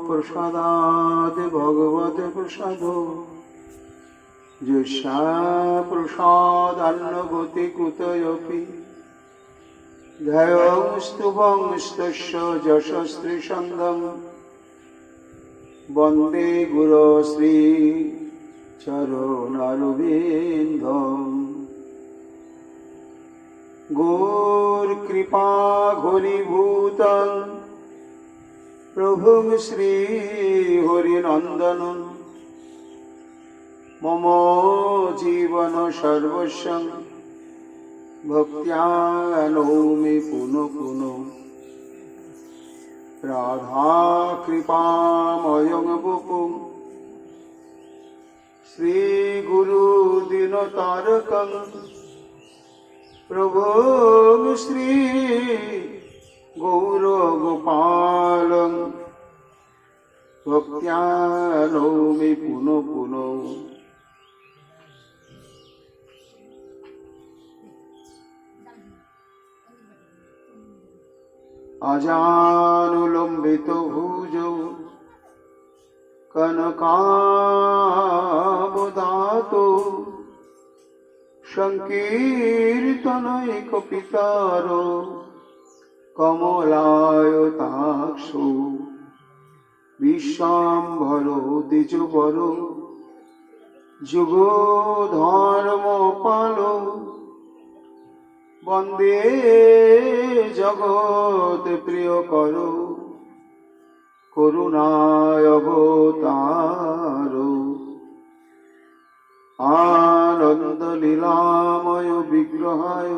प्रसादात् भगवते प्रसादो यस्या प्रसादान्नगति कुतयपि ध्येयस्तुभंस्तस्य यशस्त्रिसङ्गं वन्दे गुरो श्रीचरणरविन्दम् गौरकृपा घनीभूतं प्रभुं श्रीहरिनन्दनं मम जीवन सर्वस्वं भक्त्या नौमि पुनः पुनः राधा कृपामयं वपुः श्रीगुरुदिनतारकं प्रभुं श्री गौरगोपालं भक्त्या नौमि पुनः पुनः अजानुलम्बितो भुजौ कनकावदातो संकीर्तनैकपितारो कमलायताक्षो विश्वाम्भरो द्विजवरो जुगधर्मपालो वन्दे जगत् प्रियकरो करुणावतारो आनन्दलीलामय विग्रहाय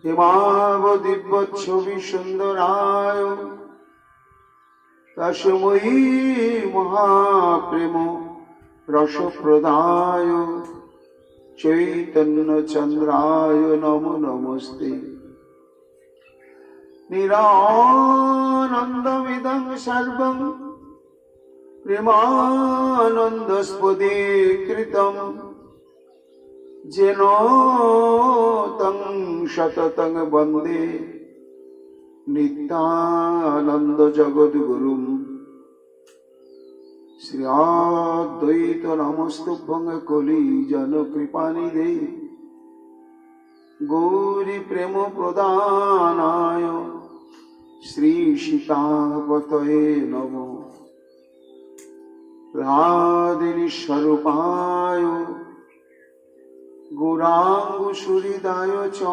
हेमावदिव्यच्छवि सुन्दराय तस्मै महाप्रेम रसप्रदाय चैतन्यचन्द्राय नमो नमस्ते निरानन्दमिदं सर्वं प्रेमानन्दस्पदे कृतं जेन तं सततं वन्दे नित्यानन्द जगद्गुरुं श्री अद्वैत नमस्तुभ्यं कलिजनकृपानिधे गौरी प्रेम प्रदानाय श्री सीतापतये नमो राधिनी स्वरूपाय गौरांगसुहृदाय च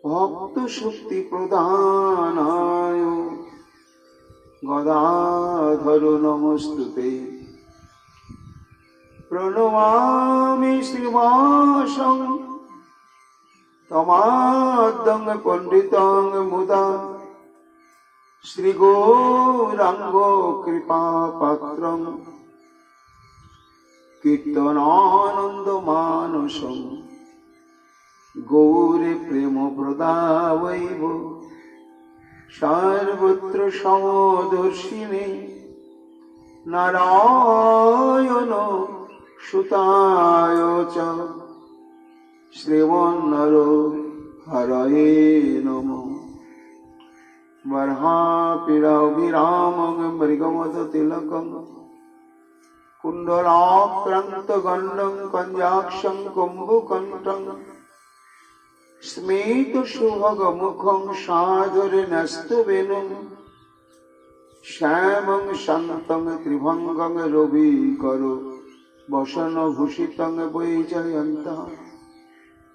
भक्त शक्ति प्रदानाय गदाधर नमस्तुते प्रणमामि श्रीवासं तमाद्दं पंडितं मुदा श्रीगौरांगो कृपापात्रं कीर्तनानन्दमानसं गौरे प्रेम प्रदावैव सर्वत्र समदर्शिने नारायण सुताय च श्रीमन्नरो हरये नमः बर्हापीडाभिरामं मृगमदतिलकं कुण्डलाक्रान्तगण्डं कञ्जाक्षं कुम्भकण्ठं स्मितसुभगमुखं सादरनस्तवेनं श्यामं शान्तं त्रिभङ्गं रविकरो वसनभूषितं वैजयन्तं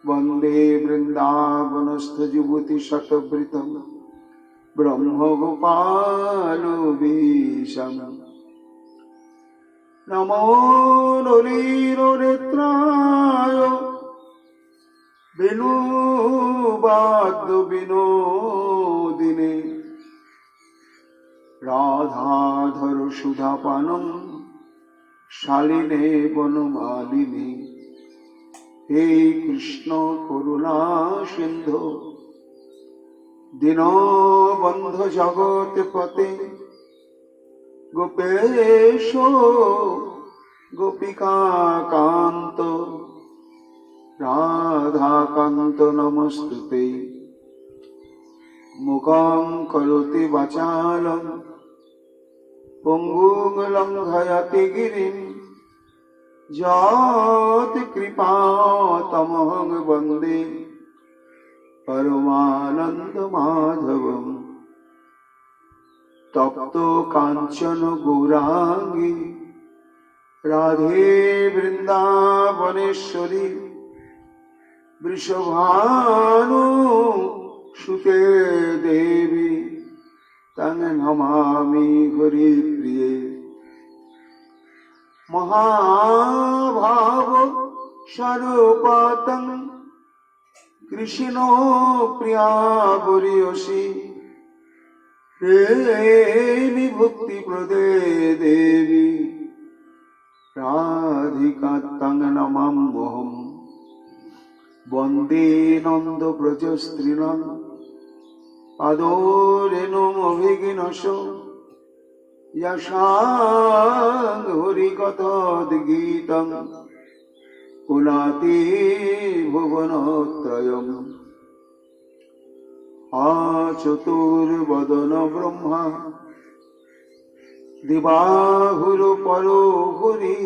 वन्दे वृन्दावनस्थयुवतिशतवृतं ब्रह्मगोपालवेशं नमो नलिननेत्राय विनोबाद्यविनोदिने राधाधर सुधापानं शालिने वनमालिनी हे कृष्ण करुणा सिंधु दीनबन्धु जगत्पते गोपेश गोपिकान्त राधाकान्त नमस्तुते মুখং করোতি বাচালং পঙ্গুং লঙ্ঘয়তি গিরিম যৎ কৃপা তমহং বন্দে পরমানন্দ মাধবম। তপ্ত কাঞ্চন গৌরাঙ্গী রাধে বৃন্দাবনেশ্বরী বৃষভানু সুতে দেবী তং নমামি হরিপ্রিয়ে। মহাভাব স্বরূপতং কৃষ্ণ প্রিয়া বরিয়সী প্রেমী ভক্তি প্রদে দেবী রাধিকা তং নমাম্যহম। বন্দে নন্দ ব্রজ স্ত্রীণং আদরেণুমভিঘ্নস যশাং হরিকথোদ্গীতং পুনাতি ভুবনত্রয়म्। চতুর্বদন ব্রহ্মা দিবাহুর পরো হরি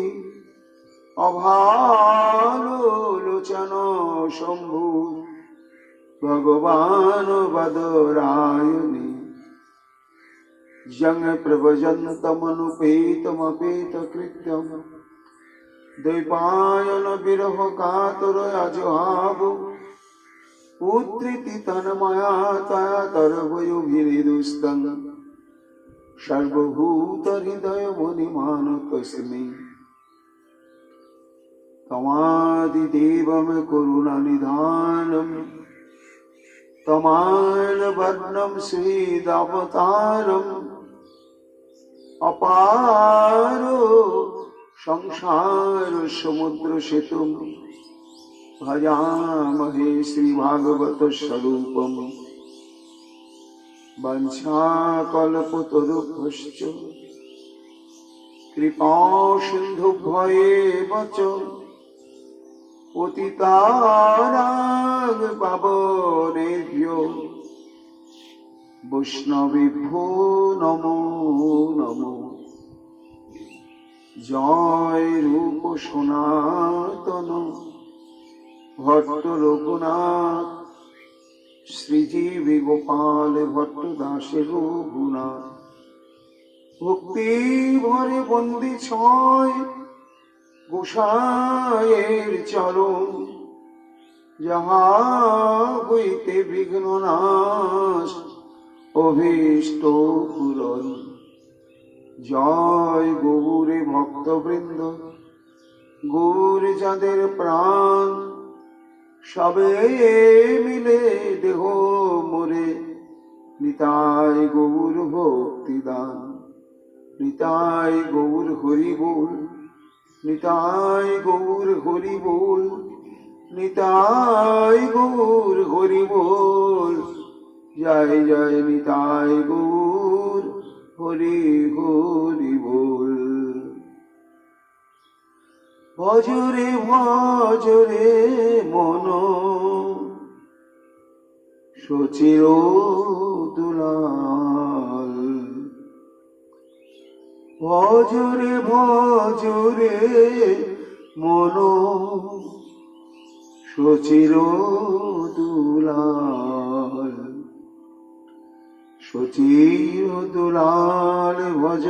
অভালোচন শম্ভু ভগবান বদরায়ণী। যং প্রভজন্তমনুপেতমপেত কৃত্যম দ্বৈপায়ন বিরহ কাতর আজহাব পুত্রিতি তন্ময়া তয়া তরবয়োভিনিদুস্তং সর্বভূত হৃদয় মণিমান তস্মৈ। তমাদিদেবম করুণানিধানম তমালবর্ণম শ্রীদাবতারম অপার সংসার সমুদ্র সেতুম ভজামহে শ্রীভাগবত স্বরূপম। বঞ্ছাকল্পতরুভ্যশ্চ কৃপা সিন্ধুভ্যেব চ পতিতানাং পাবনেভ্যো বৈষ্ণবেভ্যো নমো নমো। জয় রূপ সনাতন ভট্ট রঘুনাথ শ্রীজীবী গোপাল ভট্ট দাসে রঘুনাথ। ভক্তি ভরে বন্দি ছয় গোসাইয়ের চরণ যাহা হইতে বিঘ্ন নাশ অভীষ্ট পূরণ। জয় গৌরে ভক্তবৃন্দ গৌর যাদের প্রাণ সবে মিলে দেহ মোরে নিতাই গৌর ভক্তিদান। নিতাই গৌর হরি বল নিতাই গৌর হরি বল নিতাই গৌর হরি বল। জয় জয় নিতাই গৌর হরি হরি বল। ভজরে ভজরে মন সচির দুলাল। ভজরে ভজরে মন সচির দুলাল। সচির দুলাল ভজ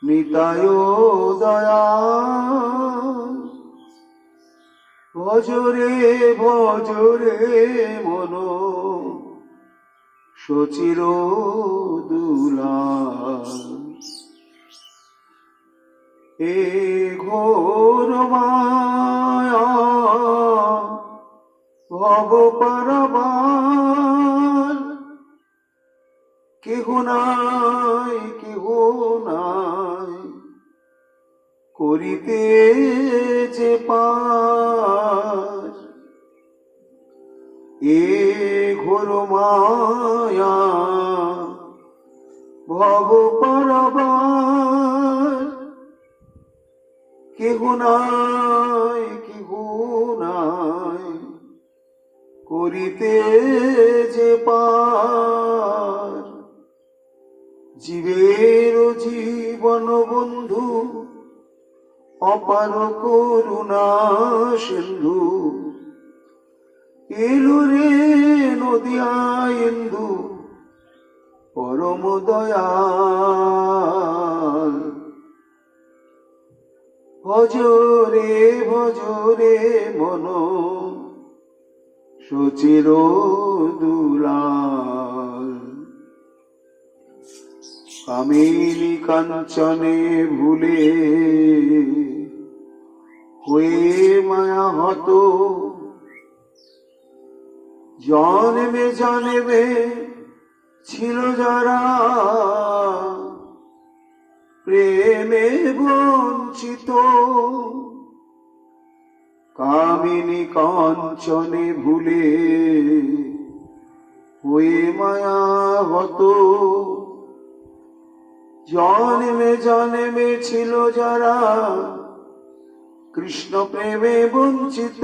নিতায় দয়াল। ভজরে ভজরে মন সচির দুলাল। এ ঘোর মায়া ভব পারাবার কেহ নাই কেহ নাই করিতে যে পার। এ ঘোর মায়া ভব পারাবার কেহ নাই কেহ নাই করিতে যে পার, জীবের জীবন বন্ধু অপার করুণা সিন্ধু, এলো রে নদিয়া ইন্দু পরম দয়াল। ভজরে ভজরে মন সচির দুলাল, কামিনী কাঞ্চনে ভুলে হয়ে মায়া হত, জন্মে জন্মে ছিল যারা প্রেমে বঞ্চিত, কামিনী কাঞ্চনে ভুলে হয়ে মায়া হত, জন্মে জন্মে ছিল যারা কৃষ্ণ প্রেমে বঞ্চিত,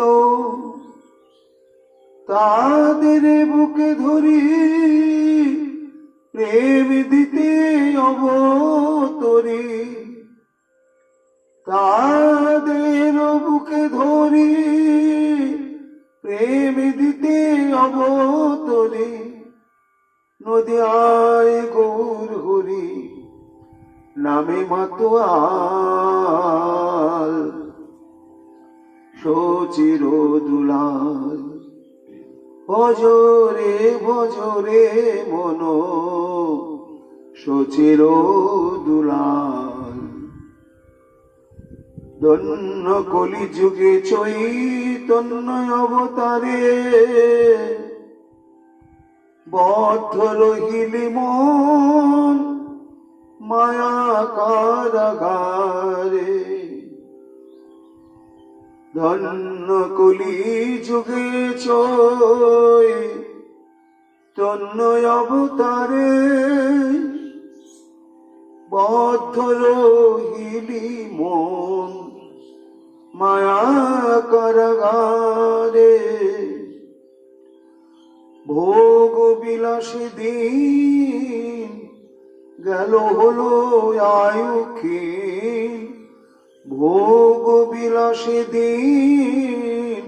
তাদের বুকে ধরি প্রেম দিতে অবতরি, তাদের বুকে ধরি প্রেম দিতে অবতরি, নদিয়ায় গৌর হরি নামে মাতোয়াল, সচির দুলাল। ভজরে ভজরে মন সচির দুলাল, ধন্য কলি যুগে চৈতন্য অবতারে, বদ্ধ রহিলি মন মায়া কারাগারে, ধন্য কলি যুগে চৈতন্য অবতারে, বদ্ধ রহিলি মন মায়া কারাগারে, ভোগ বিলাসী দিন গেল হলো আয়ুক্ষীণ, ভোগ বিলাসী দিন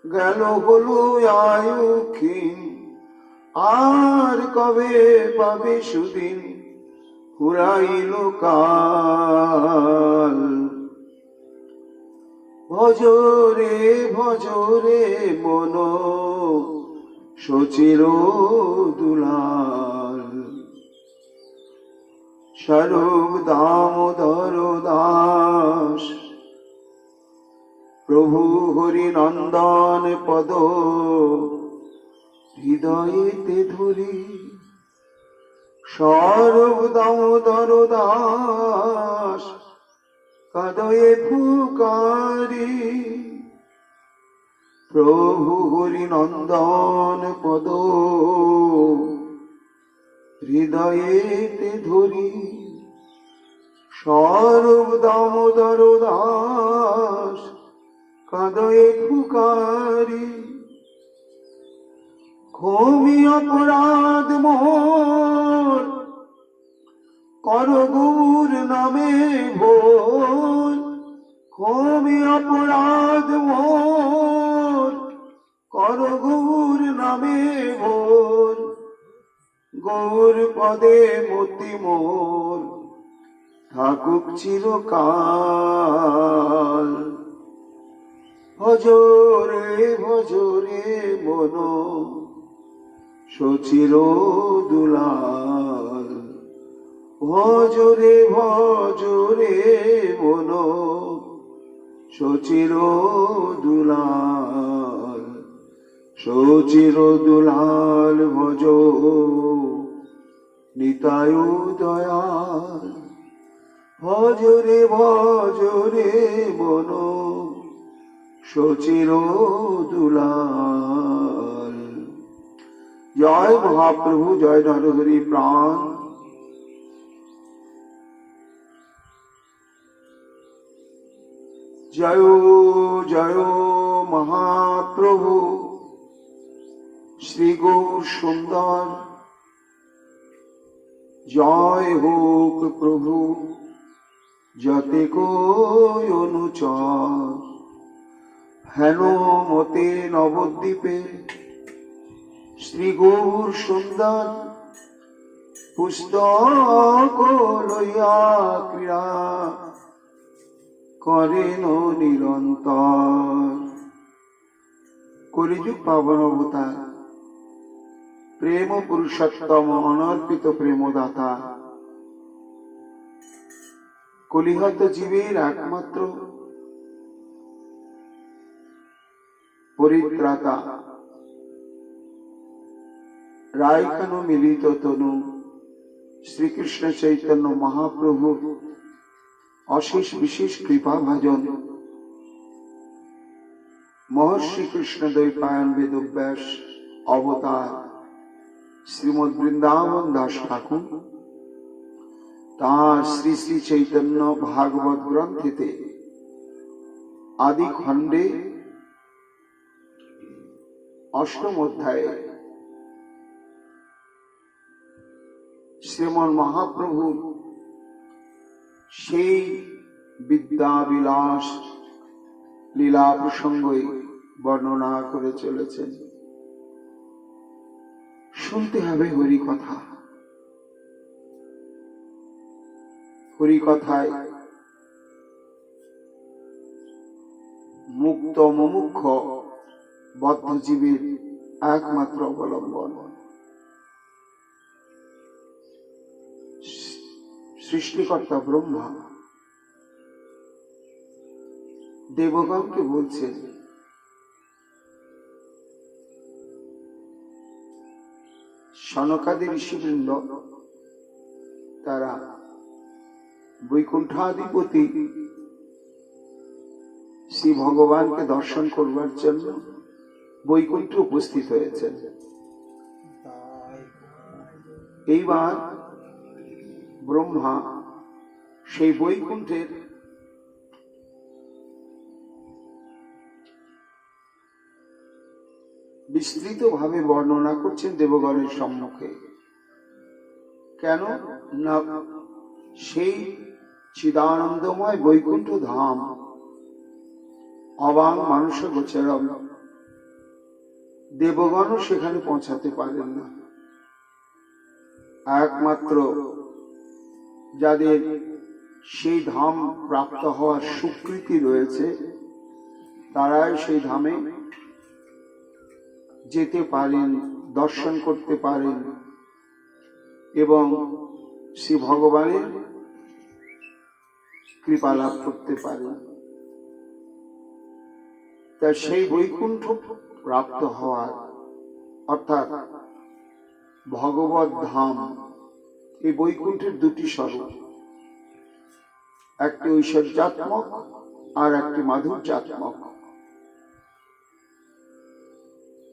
গেল হলো আয়ুক্ষীণ, আর কবে পাবে সুদিন ফুরাইল কাল। ভজরে ভজরে মন সচির দুলাল, স্বরূপ দামোদর দাস প্রভু হরি নন্দন পদ হৃদয়েতে ধরি, স্বরূপ দামোদর দাস কাদয়ে ফুকারি, প্রভু হরি নন্দন পদ হৃদয়েতে ধরি, স্বরূপ দামোদর দাস কাদয়ে ফুকারি, ক্ষমি অপরাধ মোর কর গৌর নামে ভোর, ক্ষমি অপরাধ মোর কর গৌর নামে ভোর, গৌর পদে মতি মোর থাকুক চিরকাল। ভজরে ভজরে মন সচির দুলাল, ভজরে ভজরে মন সচির দুলাল, সচির দুলাল ভজ নিতায় দয়াল। ভজরে ভজরে মন সচির দুলাল। জয় মহাপ্রভু, জয় নরহরি প্রাণ। জয় জয় মহাপ্রভু, শ্রী গৌর সুন্দর জয় হোক প্রভু যতে কই অনুচর হেন মতে নবদ্বীপে শ্রী গৌর সুন্দর পুস্তক লইয়া ক্রীড়া করেন নিরন্তর। কলিযুগ পাবন অবতার প্রেম পুরুষোত্তম অনর্পিত প্রেমদাতা কলিহত জীবের একমাত্র পরিত্রাতা রায়খান মিলিত তনু শ্রীকৃষ্ণ চৈতন্য মহাপ্রভু অশেষ বিশেষ কৃপা ভাজন মহর্ষি কৃষ্ণ দ্বৈপায়ন বেদব্যাস অবতার শ্রীমদ বৃন্দাবন দাস ঠাকুর তাঁর শ্রী শ্রী চৈতন্য ভাগবত গ্রন্থেতে আদি খণ্ডে অষ্টম অধ্যায়ে শ্রীমন মহাপ্রভু সেই বিদ্যা বিলাস লীলা প্রসঙ্গই বর্ণনা করে চলেছেন। শুনতে হবে হরি কথা। হরি কথায় মুক্ত মুমুক্ষ বদ্ধজীবীর একমাত্র অবলম্বন। সৃষ্টিকর্তা ব্রহ্মা দেবগণকে বলছেন, সনকাদি ঋষিবৃন্দ তারা বৈকুণ্ঠাধিপতি শ্রী ভগবানকে দর্শন করবার জন্য বৈকুণ্ঠে উপস্থিত হয়েছেন। এইবার ব্রহ্মা সেই বৈকুণ্ঠের বিস্তৃতভাবে বর্ণনা করছেন দেবগণের সম্মুখে। কেন না সেই চিদানন্দময় বৈকুণ্ঠ ধাম অবাং মানুষ গোচরম, দেবগণও সেখানে পৌঁছাতে পারেন না। একমাত্র যাদের সেই ধাম প্রাপ্ত হওয়ার স্বীকৃতি রয়েছে তারাই সেই ধামে যেতে পারেন, দর্শন করতে পারেন এবং শ্রী ভগবানের কৃপা লাভ করতে পারেন। তা সেই বৈকুণ্ঠ প্রাপ্ত হওয়ার অর্থাৎ ভগবত ধাম, এই বৈকুণ্ঠের দুটি স্বরূপ, একটি ঐশ্বর্যাত্মক আর একটি মাধুর্যাত্মক।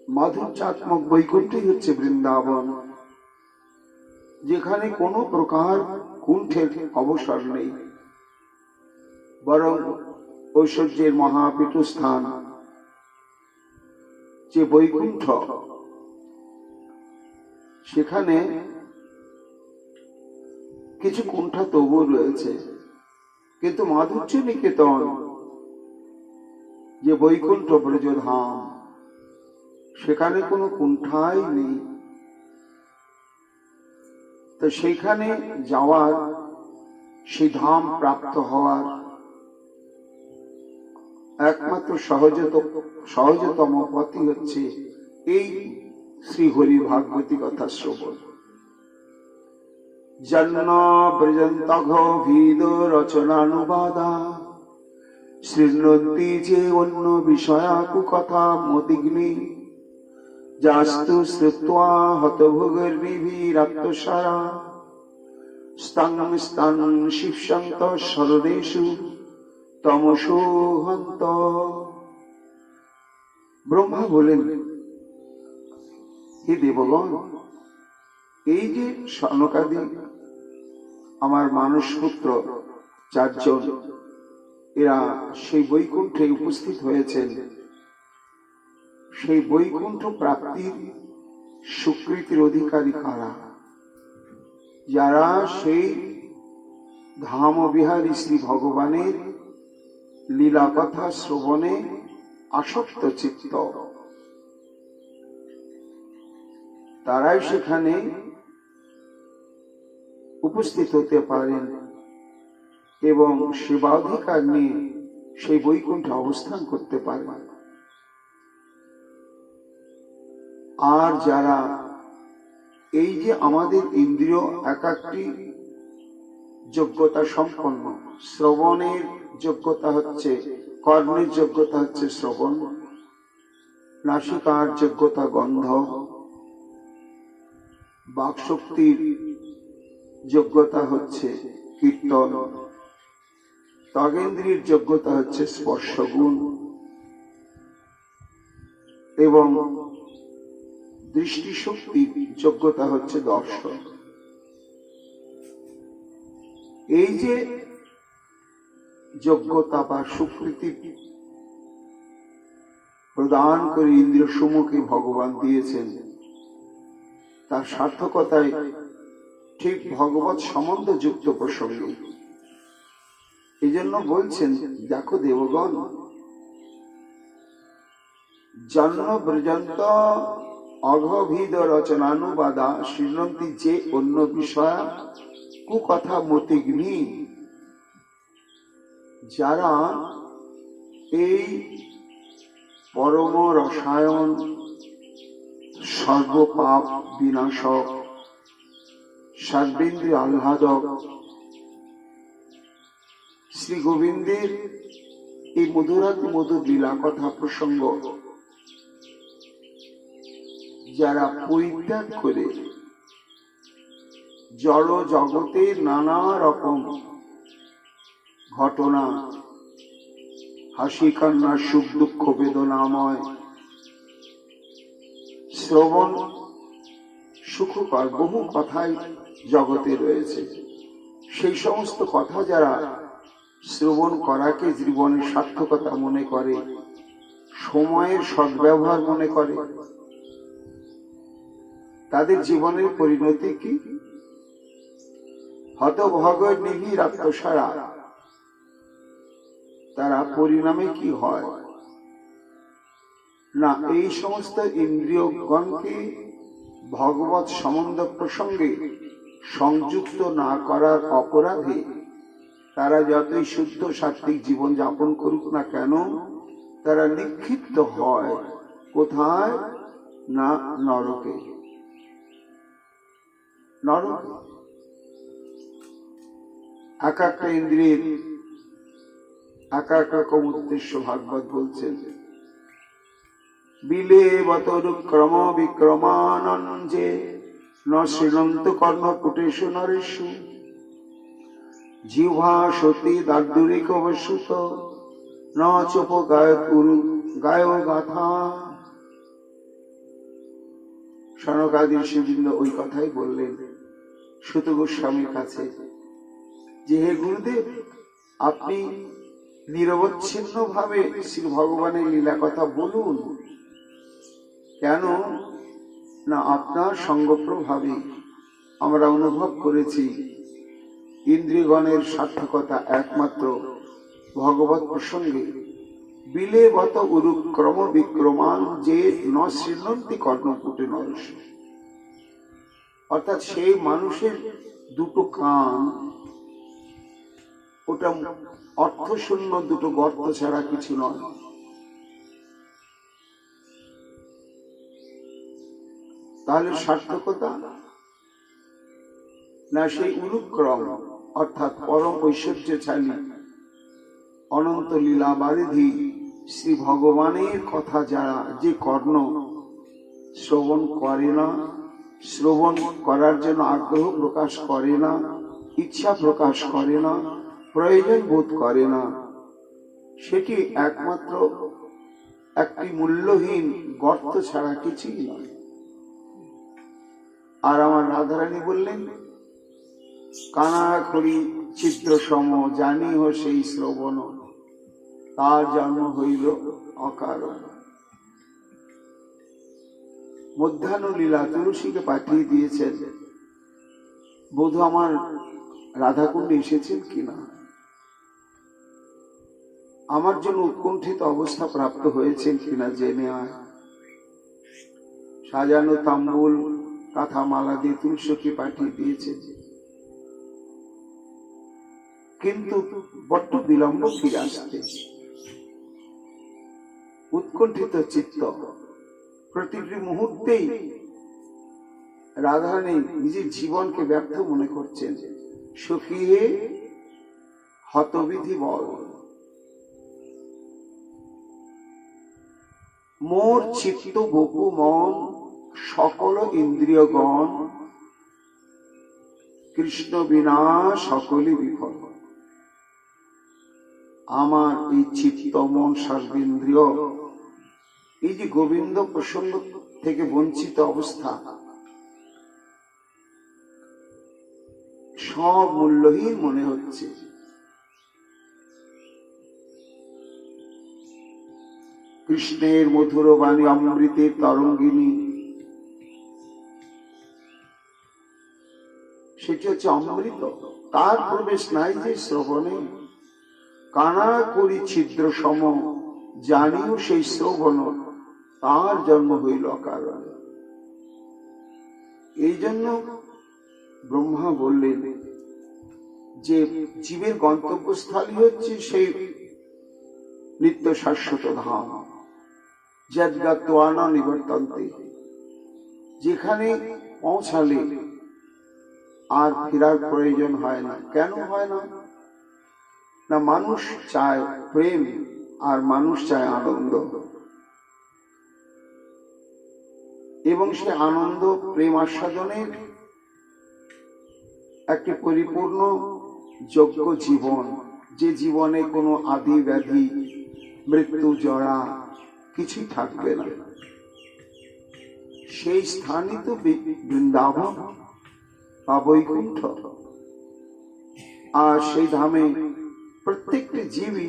মাধুর্যাত্মক বৈকুণ্ঠই হচ্ছে বৃন্দাবন, যেখানে কোনো প্রকার কুণ্ঠের অবসর নেই, বরং ঐশ্বর্যের মহাপীঠস্থান যে বৈকুণ্ঠ, সেখানে কিছু কুণ্ঠা তবু রয়েছে, কিন্তু মাধুর্য নিকেতন যে বৈকুণ্ঠ ব্রজধাম, সেখানে কোনো কুণ্ঠাই নেই। তো সেইখানে যাওয়ার, সেই ধাম প্রাপ্ত হওয়ার একমাত্র সহজতম পথই হচ্ছে এই শ্রীহরি ভাগবতী কথা শ্রবণ। জন্ম ব্রজন্তঘ ভিদ রচনানুবাদা শৃণ্বন্তি যে অন্য বিষয়াকু কথা মতিগ্নি যাস্তু শ্রুত্বা হতভোগর্নিভিরাত্মসারা স্তাং স্তাং শিবসন্ত সর্বেষু তমসো হন্ত। ব্রহ্মা বলেন, হে দেবগণ, এই যে সনকাদি আমার মানস পুত্র চারজন, এরা সেই বৈকুণ্ঠে উপস্থিত হয়েছেন। সেই বৈকুণ্ঠ প্রাপ্তির সুকৃতির অধিকারী কারা? যারা সেই ধাম বিহারী শ্রী ভগবানের লীলা কথা শ্রবণে আসক্ত চিত্ত, তারাই সেখানে উপস্থিত হতে পারেন এবং সেবাধিকার নিয়ে সেই বৈকুণ্ঠে অবস্থান করতে পারেন। আর যারা এই যে আমাদের ইন্দ্রিয় এক একটি যোগ্যতা সম্পন্ন, শ্রবণের যোগ্যতা হচ্ছে, কর্ণের যোগ্যতা হচ্ছে শ্রবণ, নাসিকার যোগ্যতা গন্ধ, বাকশক্তির যোগ্যতা হচ্ছে কীর্তন, ত্বগেন্দ্রির যোগ্যতা হচ্ছে স্পর্শগুণ এবং দৃষ্টিশক্তির যোগ্যতা হচ্ছে দর্শন। এই যে যোগ্যতা বা স্বীকৃতি প্রদান করে ইন্দ্রিয় সমূহকে ভগবান দিয়েছেন, তার সার্থকতায় ঠিক ভগবত সম্বন্ধ যুক্ত প্রসঙ্গে। এই জন্য বলছেন, দেখো দেবগণ, জন্ম পর্যন্ত অঘভিদ রচনানুবাদা শৃণন্তি যে অন্য বিষয় কুকথা মতিগ্নি। যারা এই পরম রসায়ন সর্বপাপ বিনাশক সর্বেন্দ্রিয় আহ্লাদক শ্রী গোবিন্দের এই মধুরাতি মধুর লীলা কথা প্রসঙ্গ যারা পরিত্যাগ করে জড় জগতের নানা রকম ঘটনা, হাসি কান্না সুখ দুঃখ বেদনাময় শ্রবণ সুখকর বহু কথাই জগতে রয়েছে, সেই সমস্ত কথা যারা শ্রবণ করাকে জীবনের সার্থকতা মনে করে, সময়ের সদ্ব্যবহার মনে করে, তাদের জীবনের পরিণতি কি? হতভগ নিবিড় আত্মসারা। তারা পরিণামে কি হয় না, এই সমস্ত ইন্দ্রিয়গণকে ভগবত সম্বন্ধ প্রসঙ্গে সংযুক্ত না করার অপরাধে তারা যতই শুদ্ধ সাত্ত্বিক জীবন যাপন করুক না কেন, তারা নিক্ষিপ্ত হয় কোথায় না নরকে। নরক এক একটা ইন্দ্রিয়ের এক এক রকম উদ্দেশ্য ভাগবত বলছেন। বিলেবতরুক্রম বিক্রমানন্দে ন শৃণন্ত কর্ণকুটেষু নরেষু জিহ্বা সতী দার্দুরিক বসুত ন চোপ গায় গাথা। সনকাদি ঋষিবৃন্দ ওই কথাই বললেন সুত গোস্বামীর কাছে যে, হে গুরুদেব, আপনি নিরবচ্ছিন্ন ভাবে শ্রী ভগবানের লীলা কথা বলুন। কেন না, আপনার সঙ্গপ্রভাবে আমরা অনুভব করেছি ইন্দ্রিয়গণের সার্থকতা একমাত্র ভগবত প্রসঙ্গে। বিলেবত উরুক্রম বিক্রমান যে ন শৃণন্তি কর্ণকুটে নরস। অর্থাৎ সেই মানুষের দুটো কান, ওটা অর্থশূন্য দুটো গর্ত ছাড়া কিছু নয়। তাহলে সার্থকতা না সেই অনুক্রম অর্থাৎ পরম ঐশ্বর্যশালী অনন্ত লীলা বারিধি শ্রী ভগবানের কথা যারা যে কর্ণ শ্রবণ করে না, শ্রবণ করার জন্য আগ্রহ প্রকাশ করে না, ইচ্ছা প্রকাশ করে না, প্রয়োজন বোধ করে না, সেটি একমাত্র একটি মূল্যহীন গর্ত ছাড়া কিছুই নয়। আর আমার রাধারানী বললেন, কানাখড়ি চিত্র সম জানি হো সেই শ্রবণ, তার জন্ম হইল অকারণ। মধ্যাহ্ন লীলা তুলসীকে পাঠিয়ে দিয়েছেন, বোধ আমার রাধাকুণ্ডে এসেছেন কিনা, আমার জন্য উৎকণ্ঠিত অবস্থা প্রাপ্ত হয়েছেন কিনা জেনে আয়। সাজানো তাম্বুল কাঁথা মালা দিয়ে তুলসীকে পাঠিয়ে দিয়েছেন, কিন্তু বড্ড বিলম্ব ফিরে আসতে। উৎকণ্ঠিত চিত্ত, প্রতিটি মুহূর্তেই রাধারানী নিজের জীবনকে ব্যর্থ মনে করছেন। সখী হে হতবিধি বল, মোর চিত্ত বপু মন সকল ইন্দ্রিয়গণ, কৃষ্ণ বিনা সকলে বিফল। আমার এই চিত্ত মন সর্বেন্দ্রিয়, এই যে গোবিন্দ প্রসঙ্গ থেকে বঞ্চিত অবস্থা, সব মূল্যহীন মনে হচ্ছে। কৃষ্ণের মধুর বাণী অমৃতের তরঙ্গিনী, সেটি হচ্ছে অমৃত, তার প্রবেশ নাই যে শ্রবণে। কানা করি ছিদ্র সম, জানিও সেই শ্রবণ, তার জন্ম হইল কারণ। এই জন্য ব্রহ্মা বললেন যে জীবের গন্তব্যস্থলই হচ্ছে সেই নিত্য শাশ্বত ধাম, যদ্গত্বান নিবর্তন্তে, যেখানে পৌঁছালে আর ফেরার প্রয়োজন হয় না। কেন হয় না? না, মানুষ চায় প্রেম আর মানুষ চায় আনন্দ, এবং সে আনন্দ প্রেম আস্বাদনের একটি পরিপূর্ণ যোগ্য জীবন, যে জীবনে কোনো আদি ব্যাধি মৃত্যু জরা কিছুই থাকবে না, সেই স্থানই তো বৃন্দাবন বা বৈকুণ্ঠ। আর সেই ধামে প্রত্যেকটি জীবই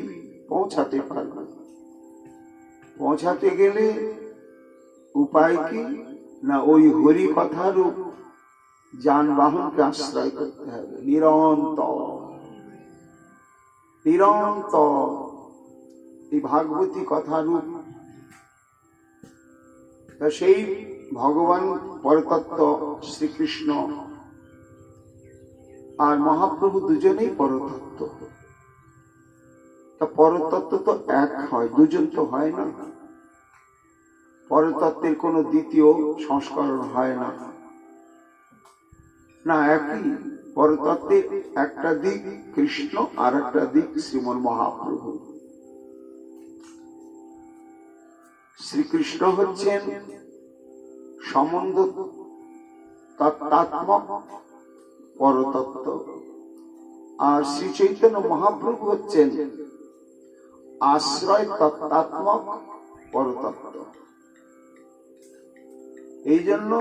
পৌঁছাতে পারবে। পৌঁছাতে গেলে উপায় কি? না, ওই হরি কথারূপ যানবাহনকে আশ্রয় করতে হবে নিরন্তর নিরন্তর। এই ভাগবতী কথারূপ, সেই ভগবান পরতত্ত্ব শ্রীকৃষ্ণ আর মহাপ্রভু দুজনেই পরতত্ত্ব। তা পরতত্ত্ব তো এক হয়, দুজন তো হয় না। পরতত্ত্বের কোনো দ্বিতীয় সংস্করণ হয় না, না একই। পরতত্ত্বের একটা দিক কৃষ্ণ আর একটা দিক শ্রীমন মহাপ্রভু। শ্রীকৃষ্ণ হচ্ছেন সম্বন্ধ তত্ত্বাত্মক পরতত্ত্ব, আর শ্রী চৈতন্য মহাপ্রভু হচ্ছেন আশ্রয় তত্ত্বাত্মক পরতত্ত্ব। এই জন্য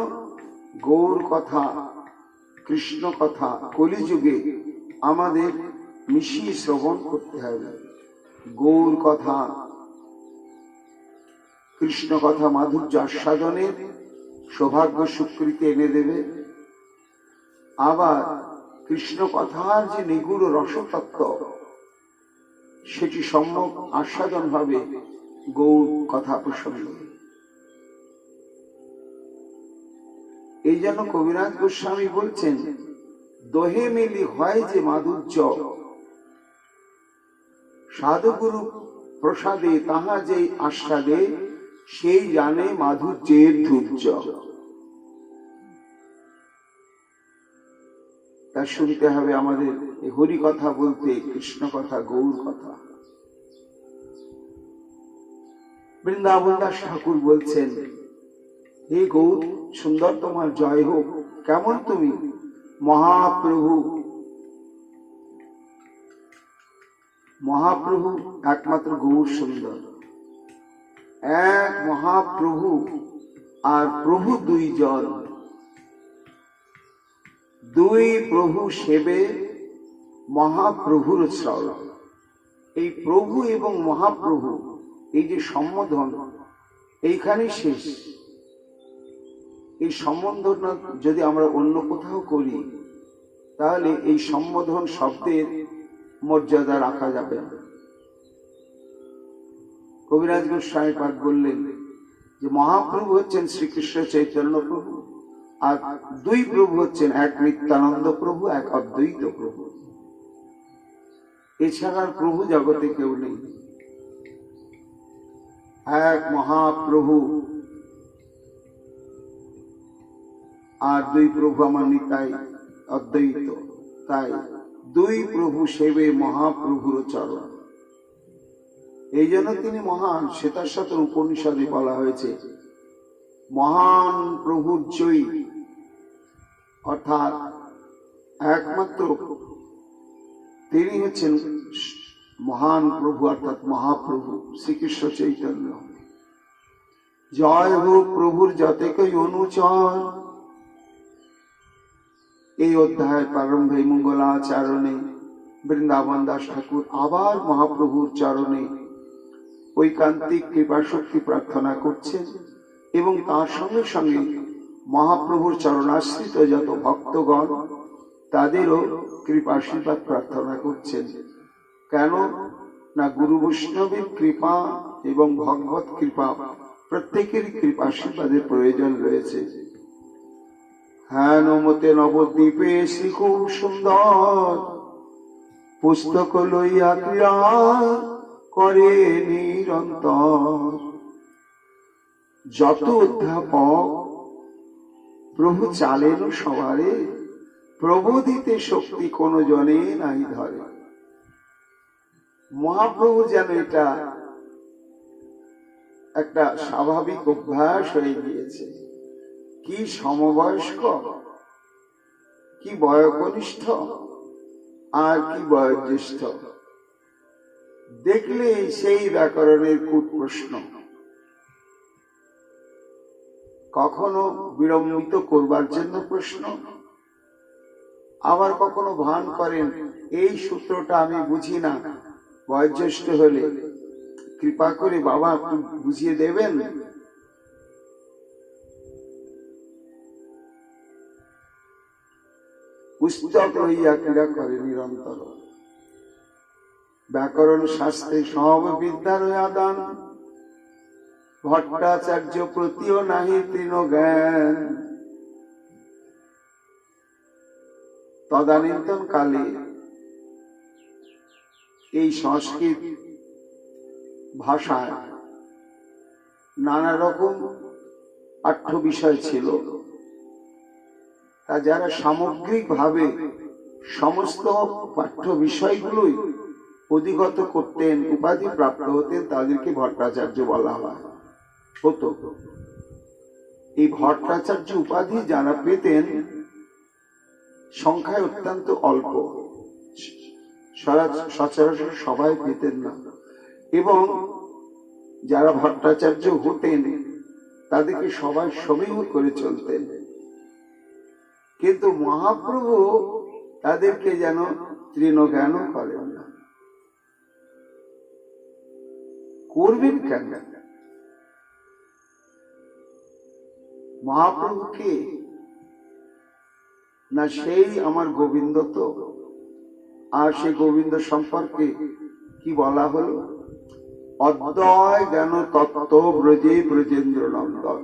গৌর কথা, কৃষ্ণ কথা কলিযুগে আমাদের মিশিয়ে শ্রবণ করতে হবে। গৌর কথা, কৃষ্ণ কথা মাধুর্য আস্বাদনের সৌভাগ্য সুকৃতি এনে দেবে। আবার কৃষ্ণ কথার যে নিগুড় রসতত্ত্ব, সেটি সম্যক আস্বাদন হবে গৌর কথা প্রসঙ্গে। এই জন্য কবিরাজ গোস্বামী বলছেন, দোহে মিলি হয় যে মাধুর্য, সাধুগুরু প্রসাদে তাহা যে আস্বাদে, সেই জানে মাধুর্যের ধূর্য। তা শুনতে হবে আমাদের হরি কথা বলতে, কৃষ্ণ কথা, গৌর কথা। বৃন্দাবন দাস ঠাকুর বলছেন, হে গৌর সুন্দর, তোমার জয় হোক। কেমন তুমি? মহাপ্রভু, মহাপ্রভু একমাত্র গৌর সুন্দর। এক মহাপ্রভু আর প্রভু দুইজন, দুই প্রভু সেবে মহাপ্রভুর শ্রবণ। এই প্রভু এবং মহাপ্রভু, এই যে সম্বোধন, এইখানে শেষ। এই সম্বোধন যদি আমরা অন্য কোথাও করি তাহলে এই সম্বোধন শব্দের মর্যাদা রাখা যাবে না। কবিরাজ গোস্বামী পাদ বললেন যে মহাপ্রভু হচ্ছেন শ্রীকৃষ্ণ চৈতন্য প্রভু, আর দুই প্রভু হচ্ছেন, এক নিত্যানন্দ প্রভু, এক অদ্বৈত প্রভু। এছাড়ার প্রভু জগতে কেউ নেই। এক মহাপ্রভু আর দুই প্রভু আমার নিতাই অদ্বৈত। তাই দুই প্রভু সেবে মহাপ্রভুর চরণ। এই জন্য তিনি মহান। শ্বেতাশ্বতর উপনিষদে বলা হয়েছে মহান প্রভুর জয়ী, অর্থাৎ একমাত্র তিনি হচ্ছেন মহান প্রভু, অর্থাৎ মহাপ্রভু শ্রীকৃষ্ণ চৈতন্য। জয় হোক প্রভুর যতেকই অনুচর। এই অধ্যায়ের প্রারম্ভে মঙ্গলাচরণে বৃন্দাবন দাস ঠাকুর আবার মহাপ্রভুর চরণে ঐকান্তিক কৃপা শক্তি প্রার্থনা করছেন এবং তার সঙ্গে সঙ্গে মহাপ্রভুর চরণাশ্রিত যত ভক্তগণ তাদেরও কৃপাশীর্বাদ প্রার্থনা করছেন। কেন না গুরু বৈষ্ণবের কৃপা এবং ভগবত কৃপা প্রত্যেকেরই কৃপাশীর্বাদের প্রয়োজন রয়েছে। হ্যাঁ নমতে নবদ্বীপে শ্রী খুব সুন্দর পুস্তক লইয়া ক্রিয়া করে নিরন্তর। যত অধ্যাপক প্রভু চালেন সবারে, প্রভু দিতে শক্তি কোন জনে নাই ধরে। মহাপ্রভু যেন এটা একটা স্বাভাবিক অভ্যাস হয়ে গিয়েছে। কি সমবয়স্ক, কি বয়োকনিষ্ঠ, আর কি বয়োজ্যেষ্ঠ, দেখলে সেই ব্যাকরণের কূট প্রশ্ন। কখনো বিড়ম্বিত করবার জন্য প্রশ্ন, আবার কখনো ভান করেন এই সূত্রটা আমি বুঝি না, বয়োজ্যেষ্ঠ হলে কৃপা করে বাবা একটু বুঝিয়ে দেবেন। পুস্তক লইয়া ক্রীড়া করে নিরন্তর। ব্যাকরণ শাস্ত্রে সব বিদ্যার আদান, ভট্টাচার্য প্রতিও নাহি তৃণ জ্ঞান। তদানীন্তন কালে এই সংস্কৃত ভাষায় নানা রকম পাঠ্য বিষয় ছিল। তা যারা সামগ্রিকভাবে সমস্ত পাঠ্য বিষয়গুলোই অধিগত করতেন, উপাধি প্রাপ্ত হতেন, তাদেরকে ভট্টাচার্য বলা হতো। এই ভট্টাচার্য উপাধি যারা পেতেন সংখ্যায় অত্যন্ত অল্প, সচরাচর সবাই পেতেন না, এবং যারা ভট্টাচার্য হতেন তাদেরকে সবাই সমীহ করে চলতেন। কিন্তু মহাপ্রভু তাদেরকে যেন তৃণজ্ঞান করেন না। করবেন কেন? মহাপ্রভুকে না সেই আমার গোবিন্দ তো। আর সেই গোবিন্দ সম্পর্কে কি বলা হলো? অদ্বয় জ্ঞান তত্ত্ব ব্রজে ব্রজেন্দ্র নন্দন।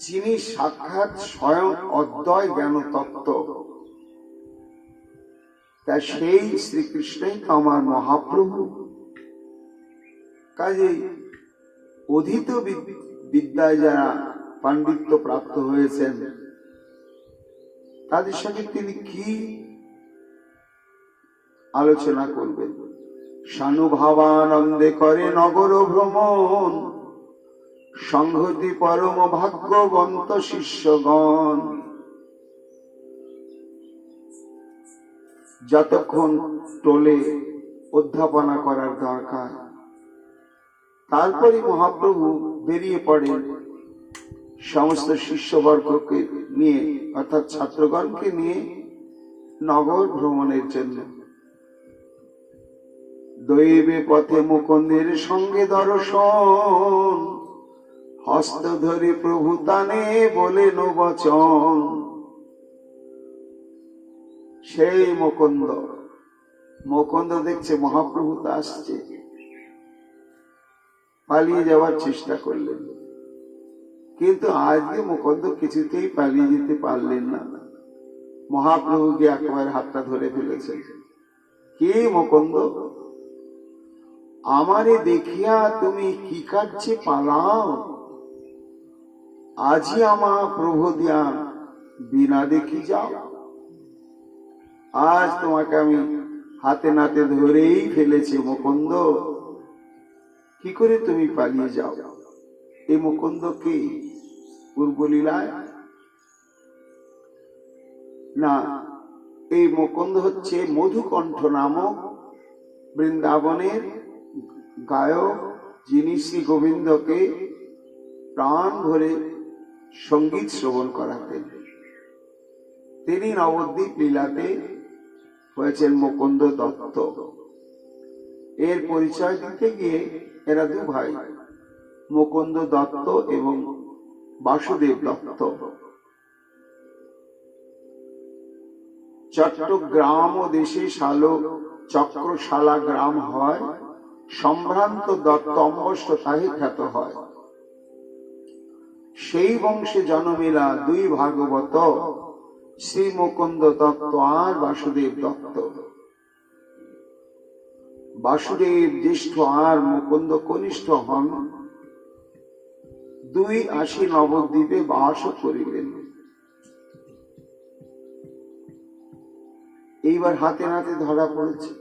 যিনি সাক্ষাৎ স্বয়ং অদ্বয় জ্ঞান তত্ত্ব, তা সেই শ্রীকৃষ্ণই তো আমার মহাপ্রভু। কাজেই অধীত বিদ্যায় যারা পাণ্ডিত্য প্রাপ্ত হয়েছেন তাদের সঙ্গে তিনি কি আলোচনা করবেন? সানুভাবানন্দে করে নগর ভ্রমণ, সংহতি পরম ভাগ্যবন্ত শিষ্যগণ। যতক্ষণ টোলে অধ্যাপনা করার দরকার, তারপরে মহাপ্রভু বেরিয়ে পড়েন সমস্ত শিষ্যবর্গকে নিয়ে, অর্থাৎ ছাত্রগণকে নিয়ে নগর ভ্রমণের জন্য। দৈবে পথে মুকুন্দের সঙ্গে দর্শন, হস্ত ধরে প্রভু তানে বলেন বচন। সেই মুকুন্দ দেখছে মহাপ্রভু তো আসছে, পালিয়ে যাওয়ার চেষ্টা করলেন, কিন্তু আজকে মুকুন্দ কিছুতেই পালিয়ে যেতে পারলেন না। মহাপ্রভুকে একেবারে হাতটা ধরে ফেলেছেন। কি মুকুন্দ, আমারে দেখিয়া তুমি কি কার্যে পালাও? আজি আমার প্রভু দিয়া বিনা দেখি যাও। আজ তোমাকে আমি হাতে নাতে ধরেই ফেলেছি মুকুন্দ, কি করে তুমি পালিয়ে যাও? এই মুকুন্দ কি পূর্বলীলায়? না, এই মুকুন্দ হচ্ছে মধুকণ্ঠ নামক বৃন্দাবনের গায়ক, যিনি শ্রী গোবিন্দকে প্রাণ ভরে সঙ্গীত শ্রবণ করাতেন। তিনি নবদ্বীপ লীলাতে হয়েছেন মুকুন্দ দত্ত। এর পরিচয় দিতে গিয়ে এরা দু ভাই, মুকুন্দ দত্ত এবং বাসুদেব দত্ত। চট্টগ্রাম ও দেশে চক্রশালা গ্রাম হয়, সম্ভ্রান্ত দত্ত অম্বষ্ট তাহে খ্যাত হয়। সেই বংশে জন্মিলা দুই ভাগবত, শ্রী মুকুন্দ দত্ত আর বাসুদেব দত্ত। বাসুদেব জ্যেষ্ঠ আর মুকুন্দ কনিষ্ঠ হন। দুই আসি নবদ্বীপে বাস করিলেন। এইবার হাতে নাতে ধরা পড়েছে।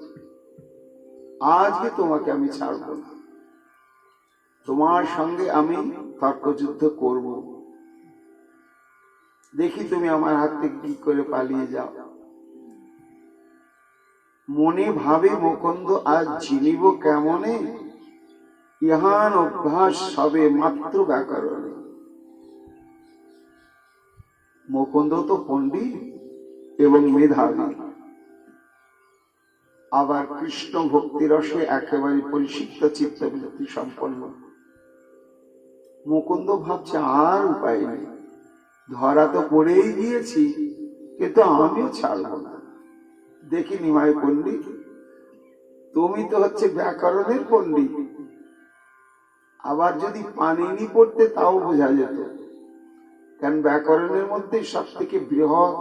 আজকে তোমাকে আমি ছাড়ব না, তোমার সঙ্গে আমি তর্কযুদ্ধ করব, দেখি তুমি আমার হাত থেকে কি করে পালিয়ে যাও। মনে ভাবে মুকুন্দ আজ চিনিব কেমনে, ইহান অভ্যাস সবে মাত্র ব্যাকরণে। মুকুন্দ তো পণ্ডিত এবং মেধাবী, আবার কৃষ্ণ ভক্তি রসে একেবারে পরিষিক্ত চিত্তবৃত্তি সম্পন্ন। মুকুন্দ ভাবছে আর উপায় নেই, ধরা তো পড়েই গিয়েছি, কিন্তু আমিও ছাড়ব না। দেখি নিমাই পণ্ডিত, তুমি তো হচ্ছে ব্যাকরণের পণ্ডিত, আবার যদি পানিনি পড়তে তাও বোঝা যেত, কারণ ব্যাকরণের মধ্যে সব থেকে বৃহৎ,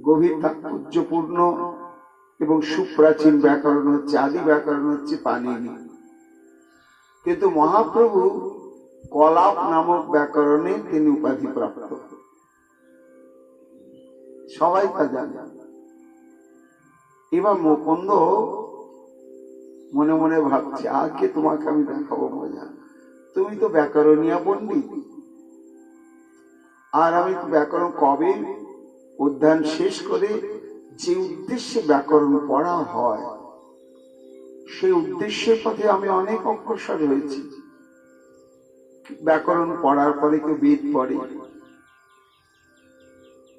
গভীর তাৎপর্যপূর্ণ এবং সুপ্রাচীন ব্যাকরণ হচ্ছে, আদি ব্যাকরণ হচ্ছে পানিনি। কিন্তু মহাপ্রভু কলাপ নামক ব্যাকরণে তিনি উপাধি প্রাপ্ত, সবাই তা জানে। এবার মুকুন্দ মনে মনে ভাবছে, আজকে তোমাকে আমি দেখাবো মজা। তুমি তো ব্যাকরণীয় পণ্ডিত, আর আমি তো ব্যাকরণ কবে অধ্যয়ন শেষ করে যে উদ্দেশ্যে ব্যাকরণ পড়া হয়, সেই উদ্দেশ্যের পথে আমি অনেক অগ্রসর হয়েছি। ব্যাকরণ পড়ার পরে কেউ বেদ পড়ে,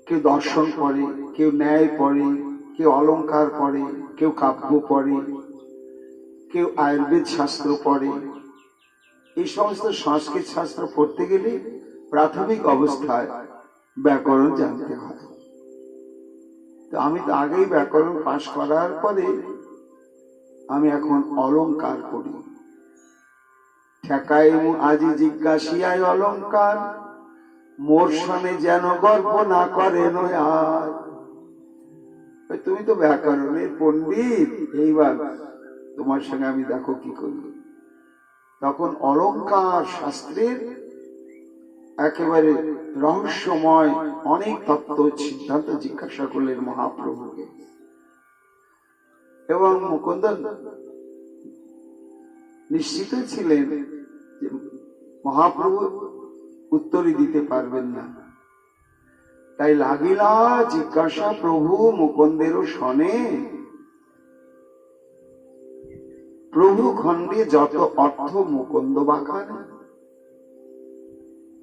কেউ দর্শন পড়ে, কেউ ন্যায় পড়ে, কেউ অলঙ্কার পড়ে, কেউ কাব্য পড়ে, কেউ আয়ুর্বেদ শাস্ত্র পড়ে। এই সমস্ত সংস্কৃত শাস্ত্র পড়তে গেলে প্রাথমিক অবস্থায় ব্যাকরণ জানতে হয়। তো আমি তো আগেই ব্যাকরণ পাশ করার পরে আমি এখন অলঙ্কার করি। ঠেকাই আজি জিজ্ঞাসিয়ায় অলঙ্কার, মোর সনে যেন গর্ব না করে আর। তুমি তো ব্যাকরণের পণ্ডিত, এইবার তোমার সঙ্গে আমি দেখো কি করি। তখন অলঙ্কার শাস্ত্রের একেবারে রহস্যময় অনেক তত্ত্ব সিদ্ধান্ত জিজ্ঞাসা করলেন মহাপ্রভুকে। এবং মুকুন্দ নিশ্চিত ছিলেন যে মহাপ্রভু উত্তরই দিতে পারবেন না, তাই লাগিলা জিজ্ঞাসা প্রভু মুকুন্দেরও শনে। প্রভু খণ্ডে যত অর্থ মুকুন্দ বাখানে।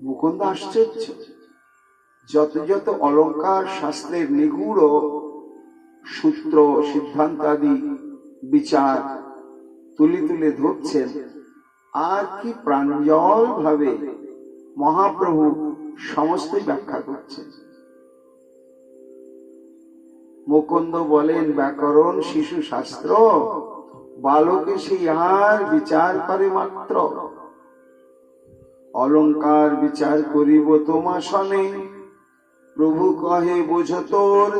মুকুন্দ আশ্চর্য, যত যত অলঙ্কার শাস্ত্রের নিগূঢ় সূত্র সিদ্ধান্তাদি বিচার তুলে তুলে ধরছেন, আর কি প্রাঞ্জল ভাবে মহাপ্রভু সমস্তই ব্যাখ্যা করছেন। মুকুন্দ বলেন, ব্যাকরণ শিশু শাস্ত্র, বালকে সেই আর বিচার করে মাত্র। অলঙ্কার বিচার করিব তোমা সনে, প্রভু কহে বুঝ তোর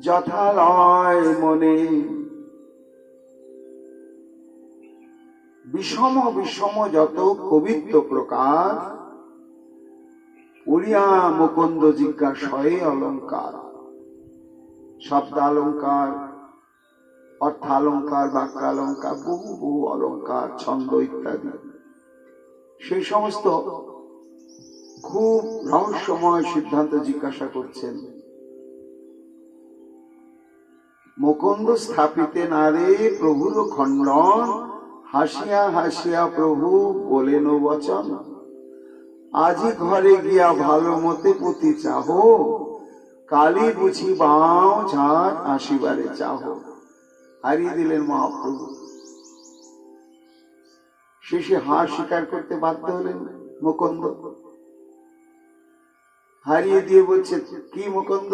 যথালয় মনে। বিষম বিষম যত কবিত্ব প্রকার, পড়িয়া মুকুন্দ জিজ্ঞাসয়ে অলঙ্কার। শব্দালঙ্কার, অর্থালঙ্কার, বাক্যালঙ্কার, বহু বহু অলঙ্কার, ছন্দ ইত্যাদি, সেই সমস্ত খুব রহস্যময় সিদ্ধান্ত জিজ্ঞাসা করছেন। মুকুন্দ স্থাপিতে নারে প্রভুর খণ্ডন, হাসিয়া হাসিয়া প্রভু বলেন বচন। আজি ঘরে গিয়া ভালো মতে পুঁতি চাহ, কালী বুঝি বাও ঝাঁট আসিবারে চাহ। হারিয়ে দিলেন মহাপ্রভু। শেষে হার স্বীকার করতে বাধ্য হলেন মুকুন্দ। হারিয়ে দিয়ে বলছে, কি মুকুন্দ,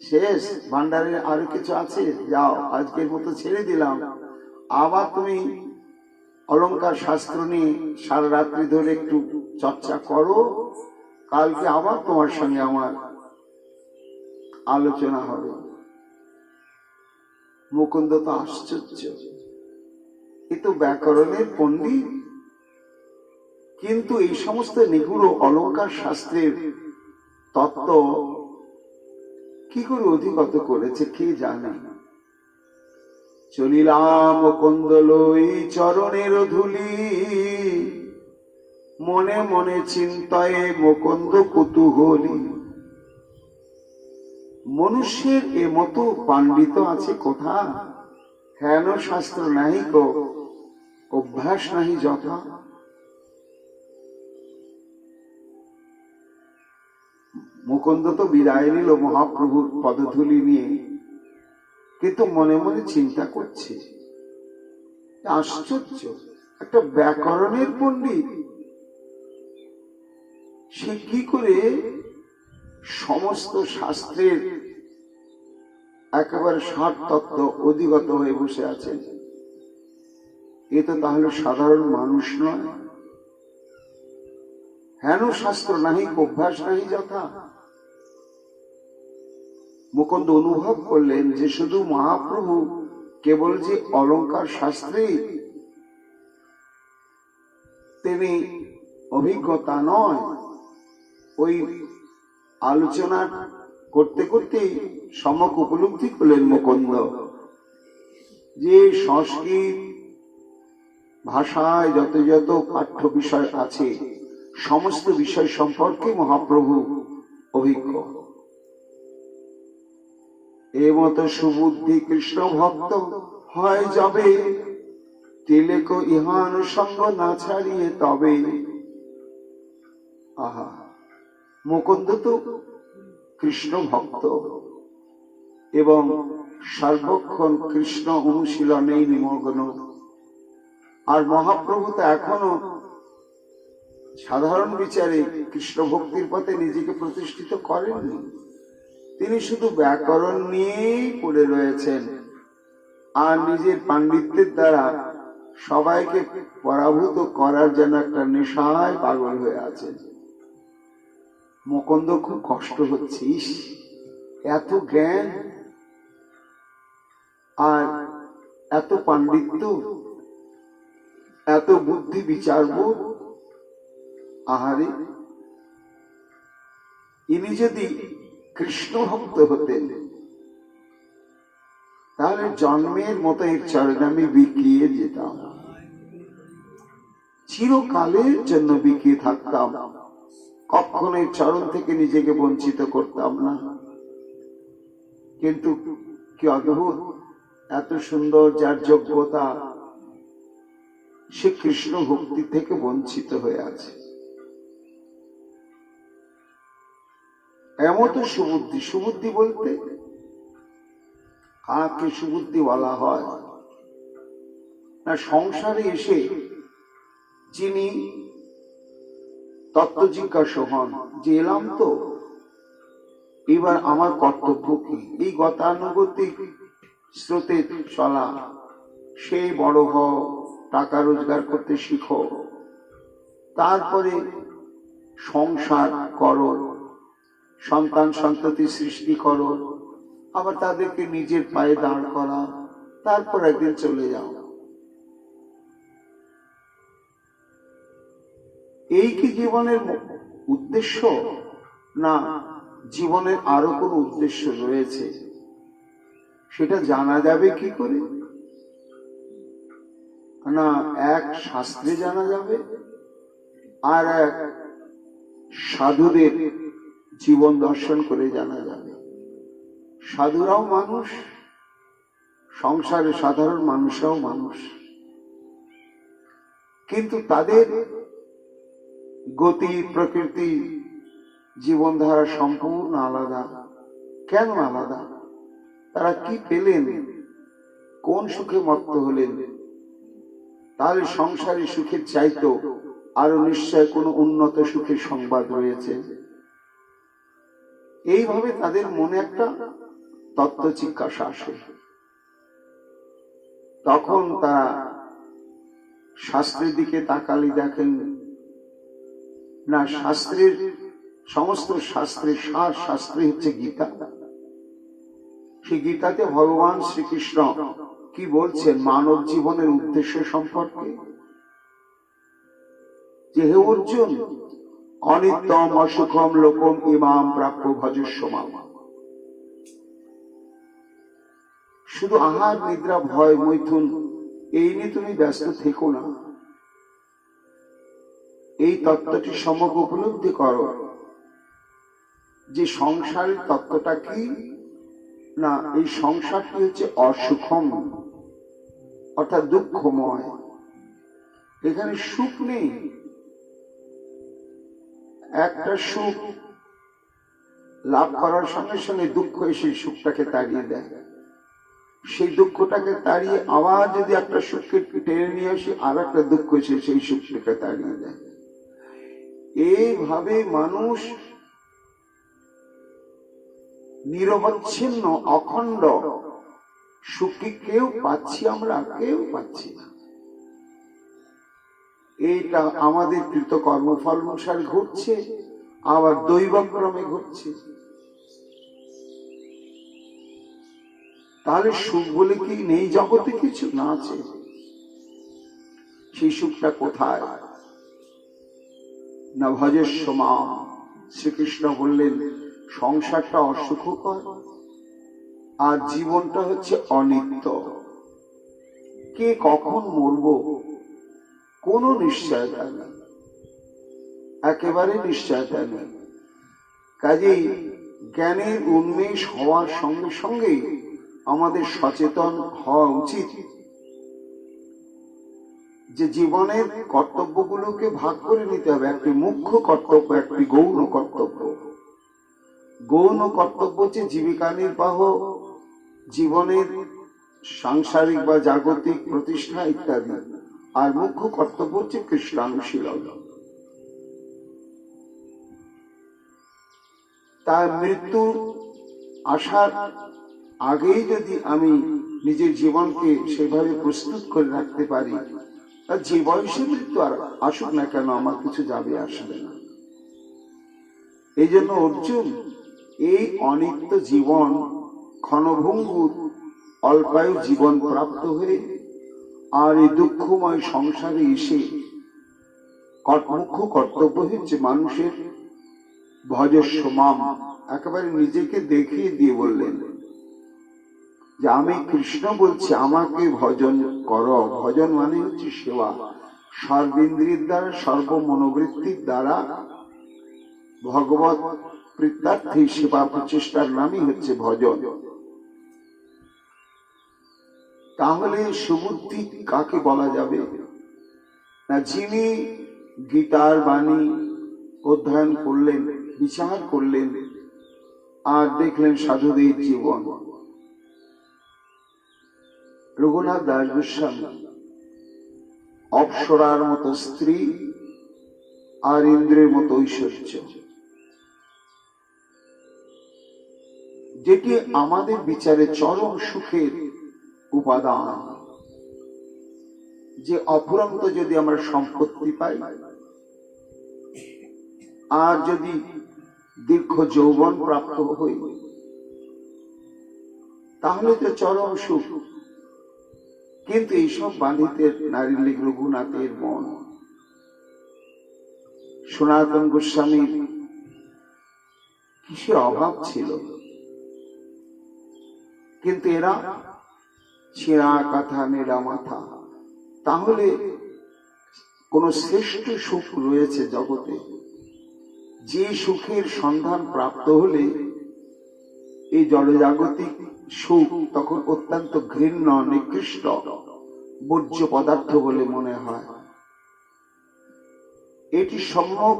শেষ? ভান্ডারে আরো কিছু আছে? যাও, আজকের মতো ছেড়ে দিলাম। আবার তুমি অলঙ্কার শাস্ত্র নিয়ে সারা রাত্রি ধরে একটু চর্চা করো, কালকে আবার তোমার সঙ্গে আমার আলোচনা হবে। মুকুন্দ তো আশ্চর্য, এ তো ব্যাকরণের পণ্ডিত, কিন্তু এই সমস্ত নিগুড় অলঙ্কার শাস্ত্রের তত্ত্ব কি করে অধিগত করেছে কে জানে। চলিলাম মুকুন্দ লই চরণের ধুলি, মনে মনে চিন্তায় মুকুন্দ কুতূহলী। মনুষ্যের এ মতো পাণ্ডিত আছে কোথা, হেন শাস্ত্র নাহি কো অভ্যাস নাহি যথা। মুকুন্দ তো বিদায় নিল মহাপ্রভুর পদধূলি নিয়ে, কিন্তু মনে মনে চিন্তা করছে, আশ্চর্য, একটা ব্যাকরণের পণ্ডিত, সে কি করে সমস্ত শাস্ত্রের একেবারে সার তত্ত্ব অধিগত হয়ে বসে আছেন। এ তো তাহলে সাধারণ মানুষ নয়। হেন শাস্ত্র নাহি অভ্যাস নাহি যথা। মুকুন্দ অনুভব করলেন যে শুধু মহাপ্রভু কেবল যে অলঙ্কার শাস্ত্রে তিনি অভিজ্ঞতা নয়, ওই আলোচনা করতে করতে সম্যক উপলব্ধি করলেন মুকুন্দ যে সংস্কৃত ভাষায় যত যত পাঠ্য বিষয় আছে সমস্ত বিষয় সম্পর্কে মহাপ্রভু অভিজ্ঞ। এ মতো সুবুদ্ধি কৃষ্ণ ভক্ত হয় যাবে, তিলেক ইহান সঙ্গ না ছাড়িয়ে তবে। আহা, মুকুন্দ তো কৃষ্ণ ভক্ত এবং সর্বক্ষণ কৃষ্ণ অনুশীলনেই নিমগ্ন। আর মহাপ্রভু তো এখনো সাধারণ বিচারে কৃষ্ণ ভক্তির পথে নিজেকে প্রতিষ্ঠিত করেননি। তিনি শুধু ব্যাকরণ নিয়েই পড়ে রয়েছেন আর নিজের পাণ্ডিত্যের দ্বারা সবাইকে পরাভূত করার যেন একটা নেশায় পাগল হয়ে আছেন। মুকুন্দ খুব কষ্ট হচ্ছে, এত জ্ঞান আর এত পাণ্ডিত্য, এত বুদ্ধি বিচারবোধ, আহারে, ইনি যদি কৃষ্ণ ভক্ত হতেন তাহলে জন্মের মতো এর চরণে আমি বিকিয়ে যেতাম, চিরকালের জন্য বিকিয়ে থাকতাম, কখনো এর চরণ থেকে নিজেকে বঞ্চিত করতাম না। কিন্তু কি অদ্ভুত, এত সুন্দর যার যোগ্যতা, সে কৃষ্ণ ভক্তি থেকে বঞ্চিত হয়ে আছে। এমন তো সুবুদ্ধি, সুবুদ্ধি বলতে কাকে সুবুদ্ধি বলা হয় না, সংসারে এসে যিনি তত্ত্ব জিজ্ঞাসা হন যে এলাম তো, এবার আমার কর্তব্য কি? এই গতানুগতিক স্রোতে চলা, সেই বড় হও, টাকা রোজগার করতে শিখো, তারপরে সংসার করো, সন্তান সন্ততি সৃষ্টি করো, আবার তাদেরকে নিজের পায়ে দাঁড় করা, তারপর একদিন চলে যাও। এই কি জীবনের উদ্দেশ্য? না, জীবনের আরো কোন উদ্দেশ্য রয়েছে? সেটা জানা যাবে কি করে? না, এক শাস্ত্রে জানা যাবে, আর এক সাধুদের জীবন দর্শন করে জানা যাবে। সাধুরাও মানুষ, সংসারে সাধারণ মানুষরাও মানুষ, কিন্তু তাদের গতি প্রকৃতি জীবনধারা সম্পূর্ণ আলাদা। কেন আলাদা? তারা কি পেলেন? কোন সুখে মত্ত হলেন? তাহলে সংসারে সুখের চাইতো আরো নিশ্চয় কোনো উন্নত সুখের সংবাদ রয়েছে। এইভাবে তাদের মনে একটা তত্ত্ব জিজ্ঞাসা আসে। তখন তারা শাস্ত্রের দিকে তাকালে দেখেন না, শাস্ত্রের সমস্ত শাস্ত্রের সার শাস্ত্রে হচ্ছে গীতা। সেই গীতাতে ভগবান শ্রীকৃষ্ণ কি বলছেন মানব জীবনের উদ্দেশ্য সম্পর্কে? যে হে অর্জুন, অনিত্যম অসুখম লোকম ইমাম প্রাপ্য ভজস্য মাম। শুধু আহার নিদ্রা ভয় মৈথুন এই নিয়ে তুমি ব্যস্ত থেকো না। এই তত্ত্বটি সম্যক উপলব্ধি করো যে সংসারের তত্ত্বটা কি। না, এই সংসারটি হচ্ছে অসুখম, অর্থাৎ দুঃখময়। এখানে সুখ নেই। একটা সুখ লাভ করার সঙ্গে সঙ্গে দুঃখ এসে সুখটাকে তাড়িয়ে দেয়। সেই দুঃখটাকে তাড়িয়ে আবার যদি একটা সুখকে টেনে নিয়ে আসি, আর একটা দুঃখ এসে সেই সুখটাকে তাড়িয়ে দেয়। এইভাবে মানুষ নিরবচ্ছিন্ন অখণ্ড সুখী কেউ পাচ্ছি আমরা, কেউ পাচ্ছি না। এইটা আমাদের কৃত কর্মফল অনুসারে ঘটছে, আবার দৈবক্রমে ঘটছে। তাহলে সুখ বলে কি নেই জগতে? কিছু না, আছে। সেই সুখটা কোথায়? না ভজস্য মাম। শ্রীকৃষ্ণ বললেন সংসারটা অসুখকর, আর জীবনটা হচ্ছে অনিত্য। কে কখন মরব কোন নিশ্চয়তা নেই, একেবারে নিশ্চয়তা নেই। কাজেই জ্ঞানের উন্মেষ হওয়ার সঙ্গে সঙ্গে আমাদের সচেতন হওয়া উচিত যে জীবনের কর্তব্যগুলোকে ভাগ করে নিতে হবে। একটি মুখ্য কর্তব্য, একটি গৌণ কর্তব্য। গৌণ কর্তব্য হচ্ছে জীবিকা নির্বাহ, জীবনের সাংসারিক বা জাগতিক প্রতিষ্ঠা ইত্যাদি। আর মুখ্য কর্তব্য হচ্ছে কৃষ্ণানুশীলন। তার মৃত্যু আসার আগেই যদি আমি নিজের জীবনকে সেভাবে প্রস্তুত করে রাখতে পারি, যে বয়সে মৃত্যু আর আসুক না কেন আমার কিছু যাবে আসবে না। এই জন্য অর্জুন এই অনিত্য জীবন ক্ষণভঙ্গুর অল্পায়ু জীবন প্রাপ্ত হয়ে আর এই দুঃখময় সংসারে এসে মুখ্য কর্তব্য হচ্ছে মানুষের ভজস্য মাম। একেবারে নিজেকে দেখিয়ে দিয়ে বললেন যে আমি কৃষ্ণ বলছি, আমাকে ভজন করো। ভজন মানে হচ্ছে সেবা। সর্বেন্দ্রিয়ের দ্বারা সর্বমনোবৃত্তির দ্বারা ভগবত প্রীত্যার্থী সেবা প্রচেষ্টার নামই হচ্ছে ভজন। তাহলে সুবুদ্ধি কাকে বলা যাবে? না, যিনি গীতার বাণী অধ্যয়ন করলেন, বিচার করলেন, আর দেখলেন সাধুদের জীবন। রঘুনাথ দাস গোস্বামী অপ্সরার মতো স্ত্রী আর ইন্দ্রের মতো ঐশ্বর্য, যেটি আমাদের বিচারে চরম সুখের উপাদান। যে অফুরন্ত যদি আমরা সম্পত্তি পাই, আর যদি দীর্ঘ যৌবন প্রাপ্ত হই, তাহলে তো চরম সুখ। কিন্তু এইসব বাণীতে নারী রঘুনাথের মন, সনাতন গোস্বামীর কিসের অভাব ছিল, কিন্তু এরা ছেঁড়া কাঁথা নেড়া মাথা। তাহলে কোন শ্রেষ্ঠ সুখ রয়েছে জগতে, যে সুখের সন্ধান প্রাপ্ত হলে এই জড়জাগতিক সুখ তখন অত্যন্ত ঘৃণ্য, নিকৃষ্ট, বর্জ্য পদার্থ বলে মনে হয়। এটি সম্যক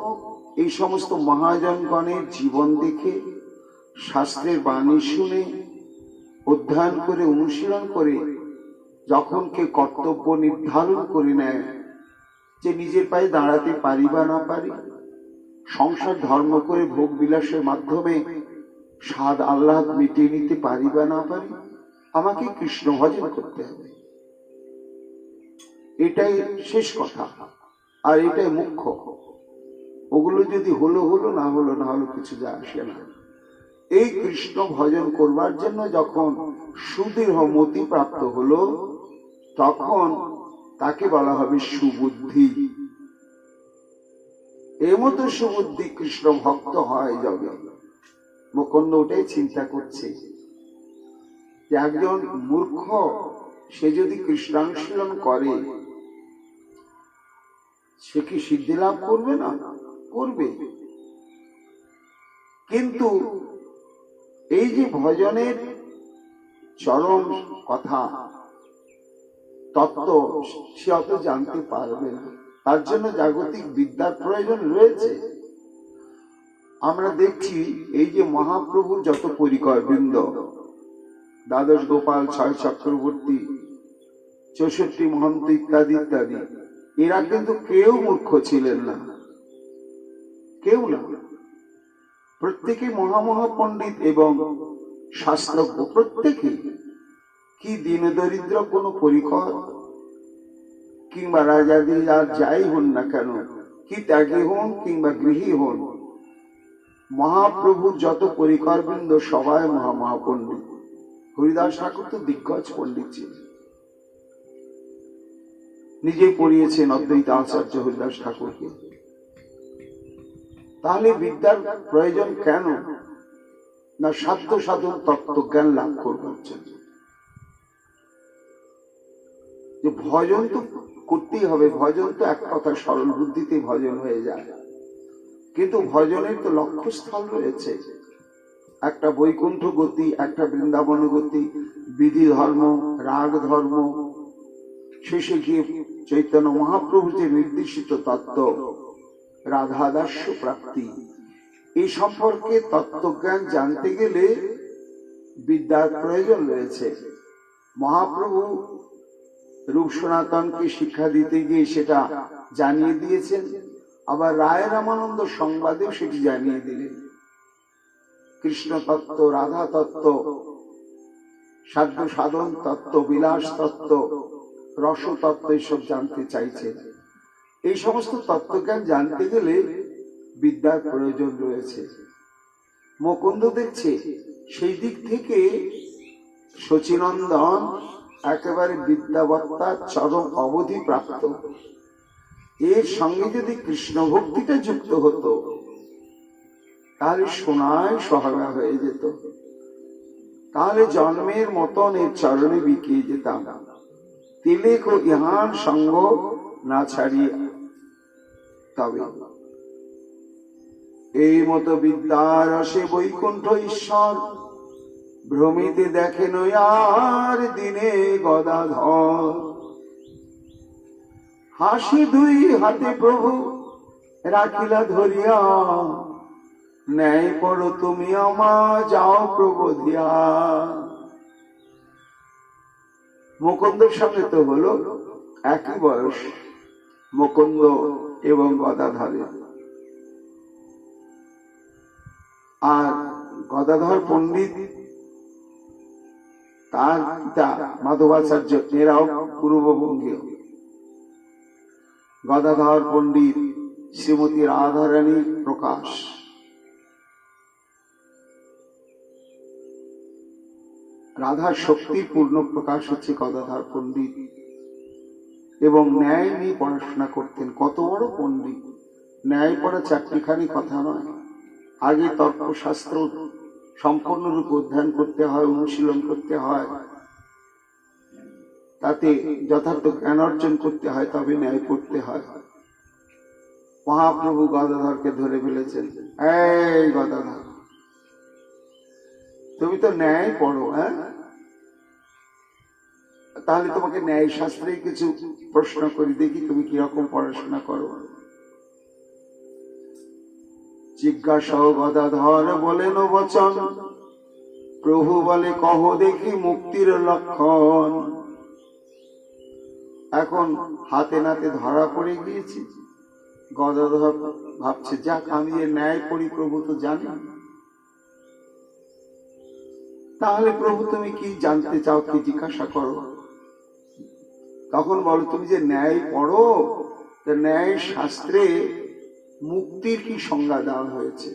এই সমস্ত মহাজনগণের জীবন দেখে, শাস্ত্রের বাণী শুনে, অধ্যয়ন করে, অনুশীলন করে যখন কে কর্তব্য নির্ধারণ করে নেয় যে নিজের পায়ে দাঁড়াতে পারি বা না পারি, সংসার ধর্ম করে ভোগ বিলাসের মাধ্যমে স্বাদ আহ্লাদ মিটিয়ে নিতে পারি বা না পারি, আমাকে কৃষ্ণ ভজন করতে হবে, এটাই শেষ কথা, আর এটাই মুখ্য। ওগুলো যদি হলো হলো, না হলো না হলো, কিছু যায় আসে না। এই কৃষ্ণ ভজন করবার জন্য যখন সুদৃঢ় মতি প্রাপ্ত হলো, তখন তাকে বলা হবে সুবুদ্ধি। এর মতো সুবুদ্ধি কৃষ্ণ ভক্ত হয় যাবে। মুকুন্দ ওটাই চিন্তা করছে যে একজন মূর্খ সে যদি কৃষ্ণানুশীলন করে, সে কি সিদ্ধি লাভ করবে না? করবে। কিন্তু এই যে ভজনের চরম কথা, তত্ত্ব, সে অত জানতে পারবে না। তার জন্য জাগতিক বিদ্যার প্রয়োজন রয়েছে। আমরা দেখছি এই যে মহাপ্রভুর যত পরিকর বৃন্দ, দ্বাদশ গোপাল, ৬ চক্রবর্তী, ৬৪ মহন্ত ইত্যাদি ইত্যাদি, এরা কিন্তু কেউ মূর্খ ছিলেন না, কেউ না। প্রত্যেকে মহামহা পণ্ডিত এবং শাস্ত্রজ্ঞ, প্রত্যেকে। কি দীন দরিদ্র কোন পরিকর কিংবা রাজাদি আর যাই হন না কেন, কি ত্যাগী হন কিংবা গৃহী হন, মহাপ্রভুর যত পরিকর বৃন্দ সবাই মহাপণ্ডিত। হরিদাস ঠাকুর তো দিগ্গজ পণ্ডিত ছিলেন, নিজে পড়িয়েছেন অদ্বৈত আচার্য হরিদাস ঠাকুরকে। তাহলে বিদ্যার প্রয়োজন কেন? না সাধ্য সাধন তত্ত্বজ্ঞান লাভ করবার জন্য। যে ভজন তো করতেই হবে, ভজন তো এক কথা সরল বুদ্ধিতে ভজন হয়ে যায়, কিন্তু ভজনের তো লক্ষ্যস্থল রয়েছে। একটা বৈকুণ্ঠ গতি, একটা বৃন্দাবন গতি, বিধি ধর্ম, রাগ ধর্ম, শেষে গিয়ে চৈতন্য মহাপ্রভু যে নির্দেশিত তত্ত্ব, রাধাদাস্য প্রাপ্তি, এই সম্পর্কে তত্ত্বজ্ঞান জানতে গেলে বিদ্যার প্রয়োজন রয়েছে। মহাপ্রভু রূপ সনাতনকে শিক্ষা দিতে গিয়ে সেটা জানিয়ে দিয়েছেন, আবার রায় রামানন্দ সংবাদেও সেটি জানিয়ে দিলেন। কৃষ্ণ তত্ত্ব, রাধা তত্ত্ব, সাধ্য সাধন তত্ত্ব, বিলাস তত্ত্ব, রস তত্ত্ব, এইসব জানতে চাইছেন। এই সমস্ত তত্ত্বজ্ঞান জানতে গেলে বিদ্যার প্রয়োজন রয়েছে। মুকুন্দ দেখছে সেই দিক থেকে শচীনন্দন একেবারে বিদ্যাবত্তার চরম অবধি প্রাপ্ত। এর সঙ্গে যদি কৃষ্ণ ভক্তিটা যুক্ত হতো, তাহলে সোনায় সোহাগা হয়ে যেত, তাহলে জন্মের মতন এর চরণে বিকিয়ে যেতাম। তিলেক ও ইহান সঙ্গ না ছাড়িয়ে তবে এই মতো বিদ্যার রসে বৈকুণ্ঠ ঈশ্বর ভ্রমিতে দেখেন আর দিনে গদাধর। হাসি দুই হাতে প্রভু রাখিলা ধরিয়া, ন্যায় করো তুমি আমা যাও প্রবোধিয়া। মুকুন্দের সঙ্গে তো হলো একই বয়স মুকুন্দ এবং গদাধরের, আর গদাধর পণ্ডিত, তার পিতা মাধবাচার্য, এরাও পূর্ববঙ্গীয়। গদাধর পণ্ডিত, শ্রীমতী রাধারানী প্রকাশ। রাধার শক্তির পূর্ণ প্রকাশ হচ্ছে গদাধর পণ্ডিত, এবং ন্যায় নিয়ে পড়াশোনা করতেন। কত বড় পণ্ডিত! ন্যায় পড়া চারটিখানি কথা নয়। আগে তর্কশাস্ত্র সম্পূর্ণরূপে অধ্যয়ন করতে হয়, অনুশীলন করতে হয়, তাতে যথার্থ জ্ঞান অর্জন করতে হয়, তবে ন্যায় পড়তে হয়। মহাপ্রভু গদাধরকে ধরে ফেলেছেন, এই গদাধর, তুমি তো ন্যায় পড়ো, হ্যাঁ? তাহলে তোমাকে ন্যায় শাস্ত্রে কিছু প্রশ্ন করি, দেখি তুমি কিরকম পড়াশোনা করো। জিজ্ঞাসা গদাধর বলেন বচন, প্রভু বলে কহ দেখি মুক্তির লক্ষণ। এখন হাতে নাতে ধরা পড়ে গিয়েছি। গদাধর ভাবছে, যাক, আমি যে ন্যায় পড়ি প্রভু তো জানি। তাহলে প্রভু তুমি কি জানতে চাও, কি জিজ্ঞাসা করো। তখন বলো, তুমি যে ন্যায় পড়ো, ন্যায় শাস্ত্রে মুক্তির কি সংজ্ঞা দেওয়া হয়েছে?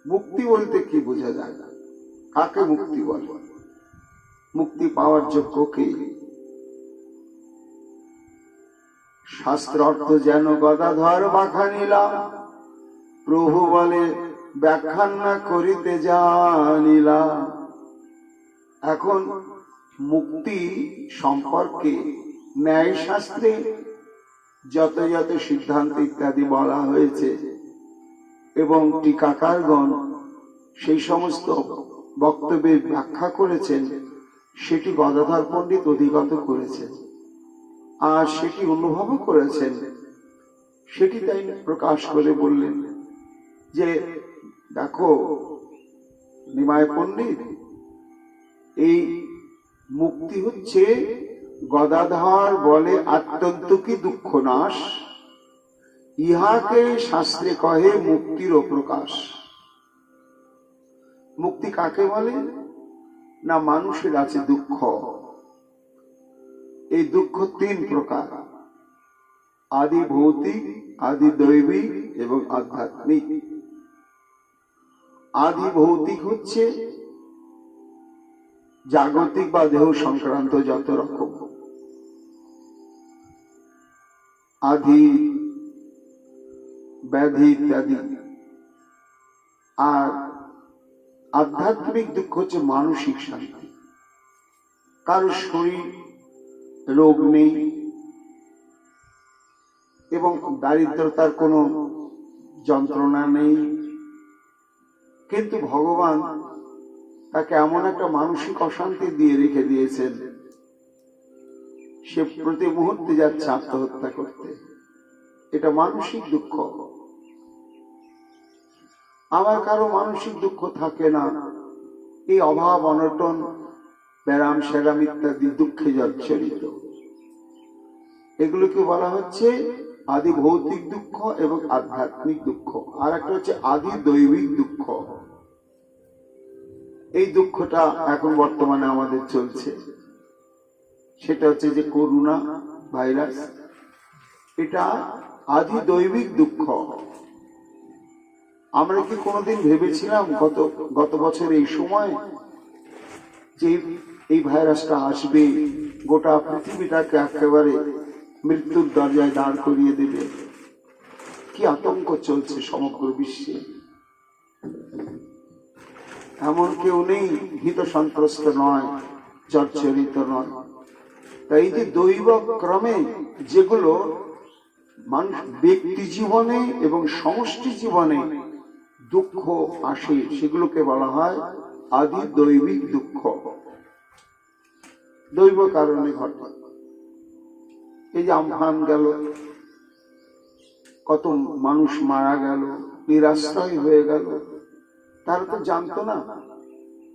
মুক্তি বলতে কি বোঝা যায়? কাকে মুক্তি বলে? মুক্তি পাওয়ার যোগ্য কে? শাস্ত্র অর্থ যেন গদাধর বাখানিলাম, প্রভু বলে ব্যাখ্যা না করিতে জানিলা। এখন মুক্তি সম্পর্কে ন্যায় শাস্ত্রে যত যত সিদ্ধান্ত ইত্যাদি বলা হয়েছে, এবং টিকাকারগণ সেই সমস্ত বক্তব্যের ব্যাখ্যা করেছেন, সেটি গদাধর পণ্ডিত অধিগত করেছেন, আর সেটি অনুভব করেছেন। সেটি তাই প্রকাশ করে বললেন যে, দেখো নিমায় পণ্ডিত, এই মুক্তি হচ্ছে, গদাধর বলে আত্যন্তকি দুঃখ নাশ, ইহাকে শাস্ত্রে কহে মুক্তির প্রকাশ। মুক্তি কাকে বলে? না, মানুষের আছে দুঃখ। এই দুঃখ তিন প্রকার: আদি ভৌতিক, আদি দৈবিক এবং আধ্যাত্মিক। আদি ভৌতিক হচ্ছে জাগতিক বা দেহ সংক্রান্ত যত রকম আদি ব্যাধি ইত্যাদি। আর আধ্যাত্মিক দুঃখ হচ্ছে মানসিক শান্তি। কারো শরীর রোগ নেই এবং দারিদ্রতার কোনো যন্ত্রণা নেই, কিন্তু ভগবান তাকে এমন একটা মানসিক অশান্তি দিয়ে রেখে দিয়েছেন, সে প্রতি মুহূর্তে যাচ্ছে আত্মহত্যা করতে। এটা মানসিক দুঃখ। আবার কারো মানসিক দুঃখ থাকে না, এই অভাব অনটন, ব্যারাম সেরাম ইত্যাদি দুঃখে জর্জরিত। এগুলোকে বলা হচ্ছে আদি ভৌতিক দুঃখ এবং আধ্যাত্মিক দুঃখ। আর একটা হচ্ছে আদি দৈবিক দুঃখ। এই দুঃখটা এখন বর্তমানে আমাদের চলছে, সেটা হচ্ছে যে করোনা ভাইরাস। এটা আদি দৈবিক দুঃখ। আমরা কি কোনোদিন ভেবেছিলাম গত বছর এই সময় যে এই ভাইরাসটা আসবে, গোটা পৃথিবীটাকে একেবারে মৃত্যুর দরজায় দাঁড় করিয়ে দেবে? কি আতঙ্ক চলছে সমগ্র বিশ্বে। এমন কেউ নেই ভীত সন্ত্রস্ত নয়, জর্জরিত নয়। তাই এই যে দৈব ক্রমে যেগুলো মানুষ ব্যক্তি জীবনে এবং সমষ্টি জীবনে দুঃখ আসে, সেগুলোকে বলা হয় আদি দৈবিক দুঃখ। দৈব কারণে ঘটে। এই যে আমফান গেল, কত মানুষ মারা গেল, নিরাশ্রয় হয়ে গেল। তারা তো জানতো না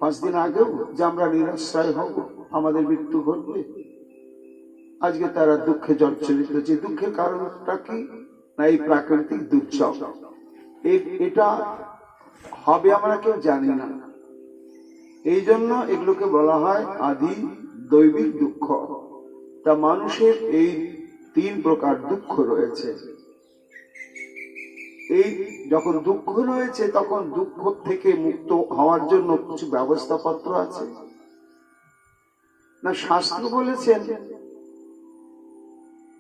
5 দিন আগেও যে আমরা নিরাশ্রয় হব, আমাদের মৃত্যু ঘটবে। আজকে তারা দুঃখে জর্জরিত। যে দুঃখের কারণটা কি? না, এই প্রাকৃতিক দুর্যোগ। এটা হবে আমরা কেউ জানি না। এই জন্য এগুলোকে বলা হয় আদি দৈবিক দুঃখ। তা মানুষের এই 3 প্রকার দুঃখ রয়েছে। এই যখন দুঃখ রয়েছে তখন দুঃখ থেকে মুক্ত হওয়ার জন্য কিছু ব্যবস্থাপত্র আছে না? শাস্ত্র বলেছেন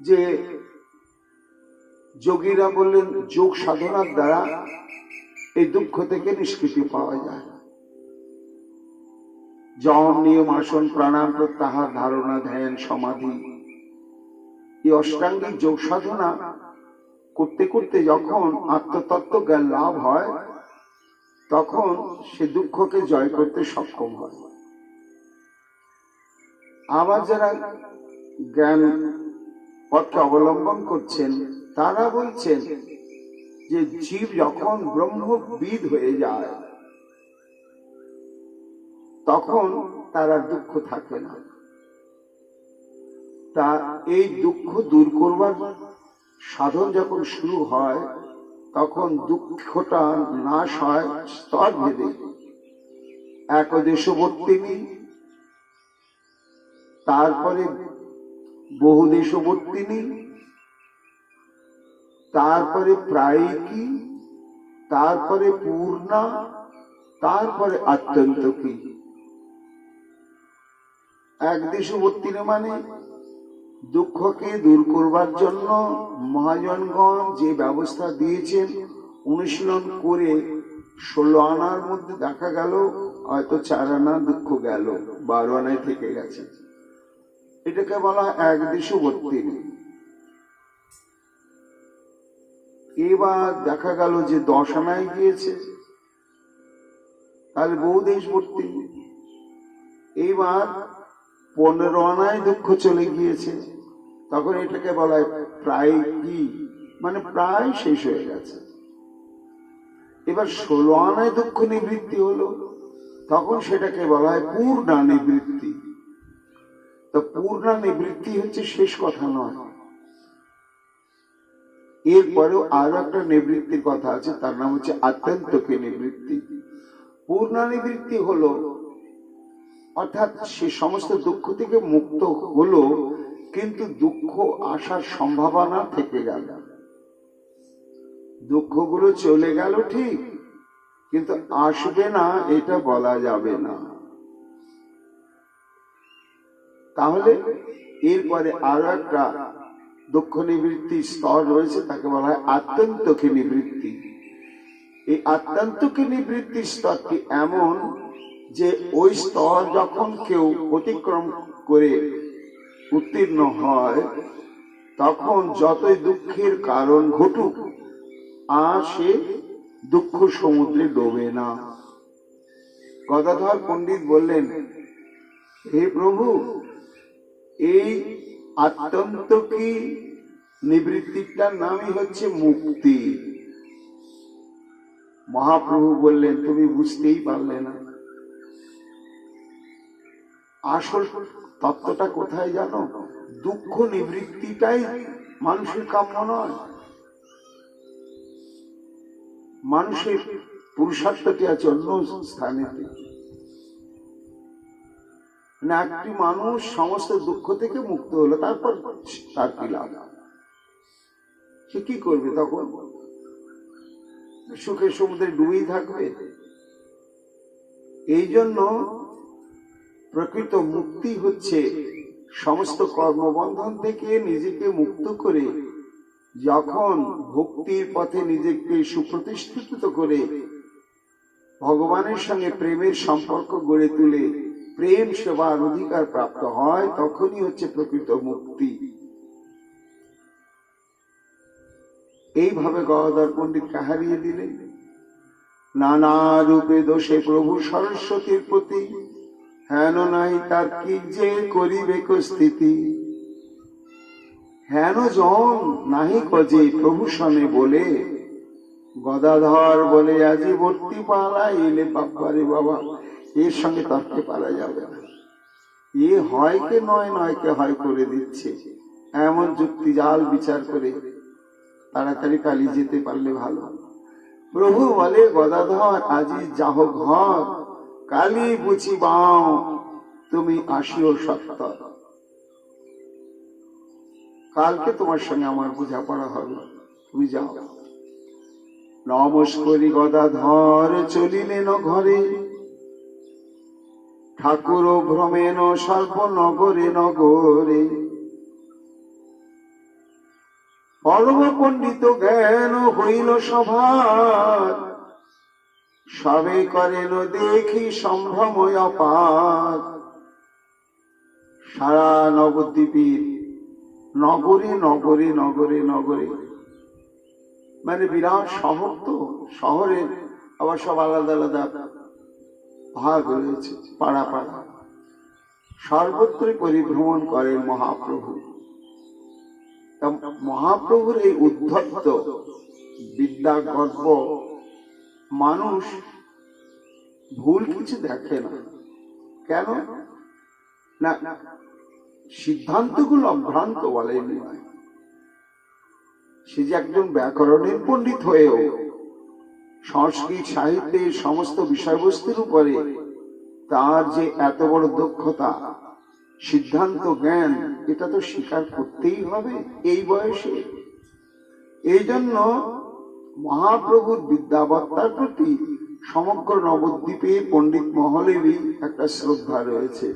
যে যোগীরা বললেন যোগ সাধনার দ্বারা এই দুঃখ থেকে নিষ্কৃতি পাওয়া যায়। যম, নিয়ম, আসন, প্রাণায়াম, প্রত্যাহার, ধারণা, ধ্যান, সমাধি, এই অষ্টাঙ্গিক যোগ সাধনা করতে করতে যখন আত্মতত্ত্ব জ্ঞান লাভ হয় তখন সে দুঃখকে জয় করতে সক্ষম হয়। আবার যারা জ্ঞান পথকে অবলম্বন করছেন তারা বলছেন যে জীব যখন ব্রহ্মবিদ হয়ে যায় তখন তার আর দুঃখ থাকে না। তা এই দুঃখ দূর করবার সাধন যখন শুরু হয় তখন দুঃখটা নাশ হয় স্তর ভেদে। একদেশবর্তিনী, তারপরে বহুদেশবর্তিনী, তারপরে প্রায়িকী, তারপরে পূর্ণা, তারপরে আত্যন্তকী। একদেশবর্তিনী মানে দুঃখকে দূর করবার জন্য মহাজনগণ যে ব্যবস্থা দিয়েছেন অনুশীলন করে 16 আনার মধ্যে দেখা গেল হয়তো 4 আনা দুঃখ গেল, 12 আনায় থেকে গেছে। এটাকে বলা হয় একদেশবর্তিনী। এবার দেখা গেল যে 10 আনায় গিয়েছে, তাহলে বহুদেশবর্তিনী। এইবার 15 আনায় দুঃখ চলে গিয়েছে, তখন এটাকে বলা হয় প্রায় কি, মানে প্রায় শেষ হয়ে গেছে। এবার 16 আনায় দুঃখ নিবৃত্তি হলো, তখন সেটাকে বলা হয় পূর্ণা নিবৃত্তি। তো পূর্ণা নিবৃত্তি হচ্ছে শেষ কথা নয়, এরপরেও আরো একটা নিবৃত্তির কথা আছে, তার নাম হচ্ছে আত্যন্তকে নিবৃত্তি। পূর্ণা নিবৃত্তি হলো অর্থাৎ সে সমস্ত দুঃখ থেকে মুক্ত হলো, কিন্তু দুঃখ আসার সম্ভাবনা থেকে গেল। দুঃখগুলো চলে গেল ঠিক, কিন্তু আসবে না এটা বলা যাবে না। তাহলে এরপরে আরো একটা দুঃখ নিবৃত্তি স্তর রয়েছে, তাকে বলা হয় আত্যন্তকে নিবৃত্তি। এই আত্যন্তকে নিবৃত্তি স্তরটি এমন যে ওই স্তর যখন কেউ অতিক্রম করে উত্তীর্ণ হয় তখন যতই দুঃখের কারণ ঘটুক আর সে দুঃখ সমুদ্রে ডোবে না। গদাধর পণ্ডিত বললেন, হে প্রভু, এই আত্যন্তকী নিবৃত্তিটার নামই হচ্ছে মুক্তি। মহাপ্রভু বললেন, তুমি বুঝতেই পারলে না। আসল তত্ত্বটা কোথায় জানো? দুঃখ নিবৃত্তিটাই মানুষের কাম্য নয়। মানুষের পুরুষার্থটি আছে অন্য স্থানে। না, একটি মানুষ সমস্ত দুঃখ থেকে মুক্ত হলো, তারপর তার কি লাভ? সে কি করবে তখন? সুখের সমুদ্রে ডুবেই থাকবে। এই জন্য প্রকৃত মুক্তি হচ্ছে সমস্ত কর্মবন্ধন থেকে নিজেকে মুক্ত করে যখন ভক্তির পথে নিজেকে সুপ্রতিষ্ঠিত করে ভগবানের সঙ্গে প্রেমের সম্পর্ক গড়ে তুলে প্রেম সেবার অধিকার প্রাপ্ত হয়, তখনই হচ্ছে প্রকৃত মুক্তি। এইভাবে গদাধর পণ্ডিতকে হারিয়ে দিলেন। নানা রূপে দোষে প্রভু সরস্বতীর প্রতি, হেন নাই তার কি যে করিবে স্থিতি। হেন জন নাহি কজে প্রভু সনে বলে, গদাধর বলে আজি বর্তি পালা এলে বাপ্পারে বাবা। এর সঙ্গে তর্কে পারা যাবে না। এ হয় কে নয়, নয় কে হয় করে দিচ্ছে, এমন যুক্তি জাল বিচার করে তাড়াতাড়ি পালিয়ে যেতে পারলে ভালো। প্রভু বলে, গদাধর আজি যাহ ঘর, কালি বুঝি বাও তুমি আসিও সত্তর। কালকে তোমার সঙ্গে আমার বোঝাপড়া হবে, তুমি যাও। নমস্করি গদাধর চলিলেন ঘরে, ঠাকুর ভ্রমেন স্বল্প নগরে নগরে। পরম পণ্ডিত জ্ঞান হইল সভার, সবে করেন দেখি সম্ভ্রময় অপার। সারা নবদ্বীপের নগরে নগরে নগরে নগরে, মানে বিরাট শহর তো, শহরে আবার সব আলাদা আলাদা ভাগ রয়েছে, পাড়া পাড়া, সর্বত্রই পরিভ্রমণ করেন মহাপ্রভু। মহাপ্রভুর এই উদ্ধত্ত বিদ্যা গর্ব মানুষ ভুল কিছু দেখে না। কেন না? সিদ্ধান্তগুলো অভ্রান্ত বলেনি। সে যে একজন ব্যাকরণের পণ্ডিত হয়েও সংস্কৃত সাহিত্যের সমস্ত বিষয়বস্তুর উপরে তার যে এত বড় দক্ষতা, সিদ্ধান্ত জ্ঞান, এটা তো স্বীকার করতেই হবে এই বয়সে। এই জন্য মহাপ্রভুর বিদ্যাবত্তার প্রতি সমগ্র নবদ্বীপে পণ্ডিত মহলেরই একটা শ্রদ্ধা রয়েছে।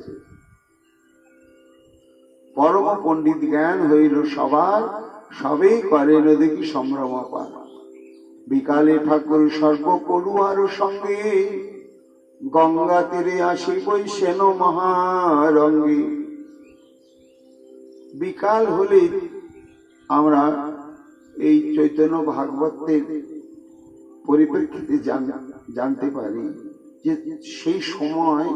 পরম পণ্ডিত জ্ঞান হইল সবার, সবেই করেন দেখি সম্ভ্রম পার। বিকালে ঠাকুর সর্ব পড়ুয়ার সঙ্গে, গঙ্গা তীরে আসি বৈশেন মহারঙ্গে। বিকাল হলে আমরা এই চৈতন্য ভাগবতের পরিপ্রেক্ষিতে জানতে পারি যে সেই সময়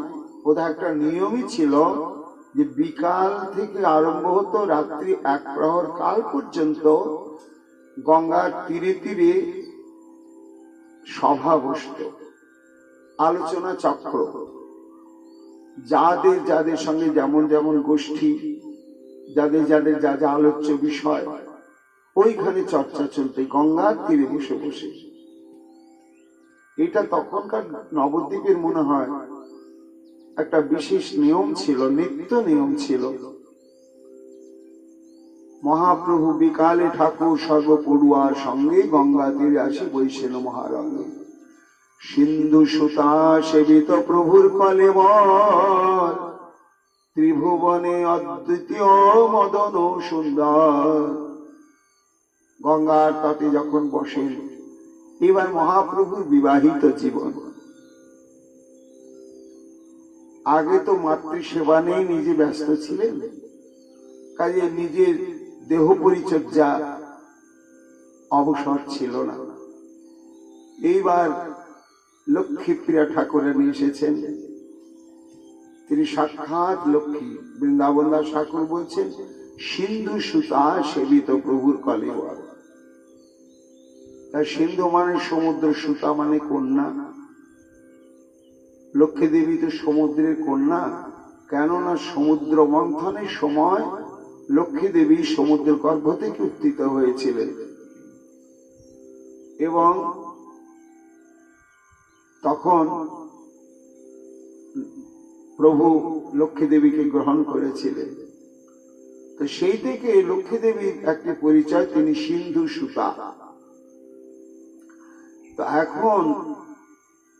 বোধহয় একটা নিয়মই ছিল যে বিকাল থেকে আরম্ভ হতো, রাত্রি 1 প্রহর কাল পর্যন্ত গঙ্গার তীরে তীরে সভা বসত, আলোচনা চক্র, যাদের যাদের সঙ্গে যেমন যেমন গোষ্ঠী, যাদের যাদের যা যা আলোচ্য বিষয়, ওইখানে চর্চা চলতে গঙ্গার তীরে বসে বসে। এটা তখনকার নবদ্বীপের মনে হয় একটা বিশেষ নিয়ম ছিল, নিত্য নিয়ম ছিল। মহাপ্রভু বিকালে ঠাকুর সর্বপড়ুয়ার সঙ্গে গঙ্গা তীরে আসি বৈশেন মহারঙ্গে। সিন্ধু সুতা সেবিত প্রভুর কলেবর, ত্রিভুবনে অদ্বিতীয় মদন সুন্দর। গঙ্গার তটে যখন বসেন, এবার মহাপ্রভুর বিবাহিত জীবন। আগে তো মাতৃসেবা নেই, নিজে ব্যস্ত ছিলেন, কাজে নিজের দেহ পরিচর্যা অবসর ছিল না। এইবার লক্ষ্মীপ্রিয়া ঠাকুরানী এসেছেন, তিনি সাক্ষাৎ লক্ষ্মী। বৃন্দাবন দাস ঠাকুর বলছেন, সিন্ধু সুতা সেবিত প্রভুর কলেবর। তাই সিন্ধু মানে সমুদ্র, সুতা মানে কন্যা। লক্ষ্মী দেবী তো সমুদ্রের কন্যা, কেননা সমুদ্র মন্থনের সময় লক্ষ্মী দেবী সমুদ্র গর্ভ থেকে উত্থিত হয়েছিলেন এবং তখন প্রভু লক্ষ্মী দেবীকে গ্রহণ করেছিলেন। তো সেই থেকে লক্ষ্মী দেবীর একটি পরিচয়, তিনি সিন্ধু সুতা। তো এখন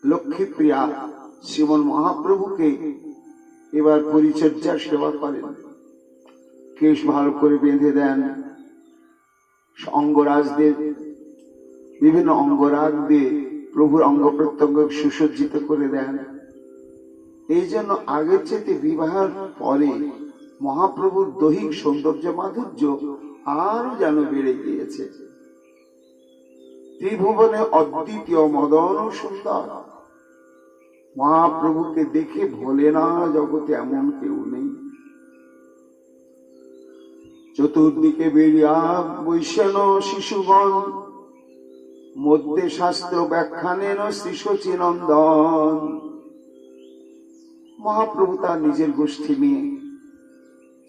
লক্ষ্মীপ্রিয়া শ্রীমন মহাপ্রভুকে এবার পরিচর্যার সেবা করেন। কেশ ভালো করে বেঁধে দেন, অঙ্গরাজদের বিভিন্ন অঙ্গরাগ দিয়ে প্রভুর অঙ্গ প্রত্যঙ্গ সুসজ্জিত করে দেন। এই জন্য আগের চেয়ে বিবাহের পরে মহাপ্রভুর দৈহিক সৌন্দর্য মাধুর্য আরো যেন বেড়ে গিয়েছে। ত্রিভুবনে অদ্বিতীয় মদন সুন্দর। মহাপ্রভুকে দেখে ভোলে না জগতে এমন কেউ নেই। চতুর্দিকে বেরিয়া বৈশেন শিশুগণ, মধ্যে শাস্ত্র ব্যাখ্যানেন শ্রী শচীনন্দন। মহাপ্রভু তার নিজের গোষ্ঠী নিয়ে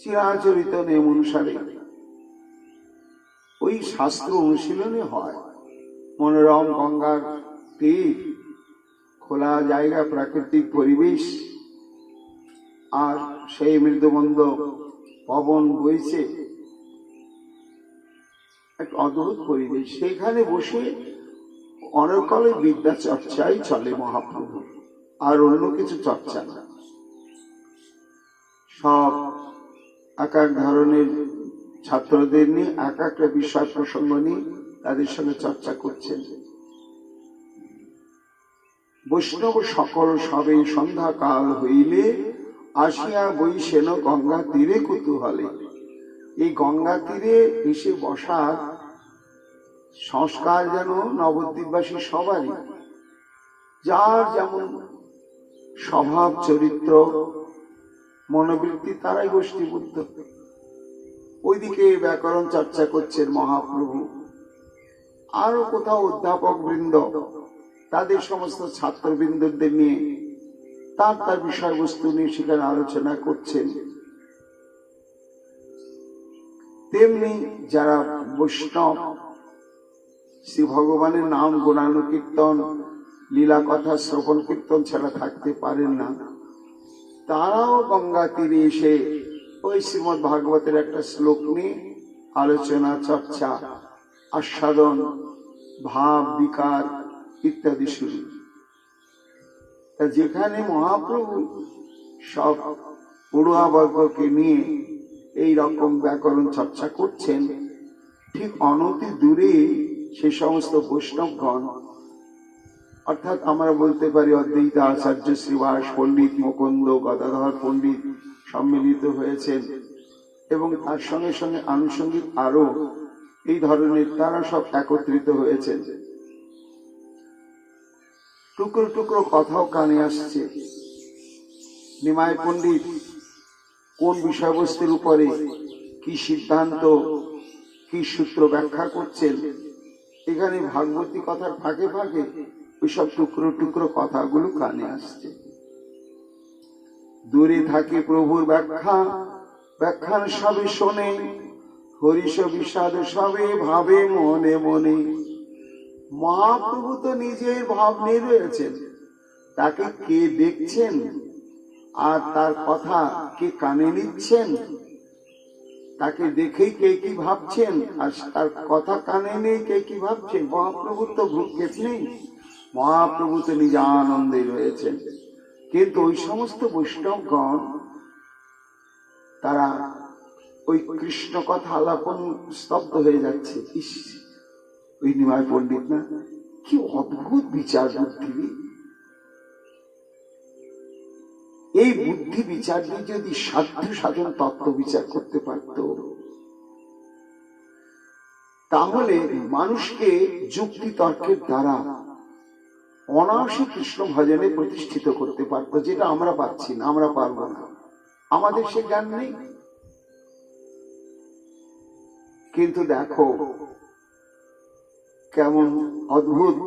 চিরাচরিত নিয়ম অনুসারে ওই শাস্ত্র অনুশীলনে হয়। মনোরম গঙ্গার তীর, খোলা জায়গা, প্রাকৃতিক পরিবেশ, আর সেই মৃদুমন্দ পবন বইছে, এক অদ্ভুত পরিবেশ। সেখানে বসে অনর্গলে বিদ্যা চর্চাই চলে মহাপ্রভু, আর অন্য কিছু চর্চা না। সব এক এক ধরনের ছাত্রদের নিয়ে এক একটা বিষয় প্রসঙ্গ নিয়ে তাদের সঙ্গে চর্চা করছেন। বৈষ্ণব সকল সবে সন্ধ্যাকাল হইলে আসিয়া বৈশেন গঙ্গা তীরে কুতূহলে। এই গঙ্গা তীরে এসে বসার সংস্কার যেন নবদ্বীপবাসী সবারই, যার যেমন স্বভাব, চরিত্র, মনোবৃত্তি, তারাই গোষ্ঠীবদ্ধ। ওইদিকে ব্যাকরণ চর্চা করছেন মহাপ্রভু, আরো কোথাও অধ্যাপক বৃন্দ তাদের সমস্ত ছাত্রবৃন্দদের নিয়ে তার তার বিষয়বস্তু নিয়ে সেখানে আলোচনা করছেন। তেমনি যারা বৈষ্ণব শ্রী ভগবানের নাম গুণানুকীর্তন, লীলা কথা শ্রবণ কীর্তন ছাড়া থাকতে পারেন না, তারাও গঙ্গা তীরে এসে ওই শ্রীমদ ভাগবতের একটা শ্লোক নিয়ে আলোচনা, চর্চা, আস্বাদন, ভাব বিকার ইত্যাদি শুরু। যেখানে মহাপ্রভু সব পড়ুয়া বর্গকে নিয়ে এই রকম ব্যাকরণ চর্চা করছেন, ঠিক অনতি দূরে সে সমস্ত বৈষ্ণবগণ, অর্থাৎ আমরা বলতে পারি অদ্বৈত আচার্য শ্রীবাস পণ্ডিত, মুকুন্দ গদাধর পণ্ডিত সম্মিলিত হয়েছেন, এবং তার সঙ্গে সঙ্গে আনুষঙ্গিক আরো এই ধরনের তারা সব একত্রিত হয়েছেন। টুকরো টুকরো কথাও কানে আসছে। নিমাই পণ্ডিত কোন বিষয়বস্তুর উপরে কি সিদ্ধান্ত, কি সূত্র ব্যাখ্যা করছেন, এখানে ভাগবতী কথার ফাঁকে ফাঁকে ওইসব টুকরো টুকরো কথাগুলো কানে আসছে। দূরে থাকে প্রভুর ব্যাখ্যা, ব্যাখ্যান সবে শোনে, হরিষ বিষাদ সবে ভাবে মনে মনে। মহাপ্রভু তো নিজের ভাব নিয়ে রয়েছেন, তাকে কে দেখছেন আর তার কথা কে কানে নিচ্ছেন, তাকে দেখেই কে কি ভাবছেন আর তার কথা কানে নেই কে কি ভাবছেন, মহাপ্রভুর তো ভ্রুক্ষেপ নেই। মহাপ্রভু তো নিজ আনন্দে রয়েছেন। কিন্তু ওই সমস্ত বৈষ্ণবগণ তারা ওই কৃষ্ণ কথা আলাপন স্তব্ধ হয়ে যাচ্ছে। ইস, ওই নিমাই পণ্ডিত না, কি অদ্ভুত বিচার বুদ্ধি! এই বুদ্ধি বিচার দিয়ে যদি সাধ্য সাধন তত্ত্ব বিচার করতে পারত, তাহলে মানুষকে যুক্তি তর্কের দ্বারা অনায়াসে কৃষ্ণ ভজনে প্রতিষ্ঠিত করতে পারত, যেটা আমরা পাচ্ছি না, আমরা পারবো না, আমাদের সে জ্ঞান নেই। কিন্তু দেখো কেমন অদ্ভুত,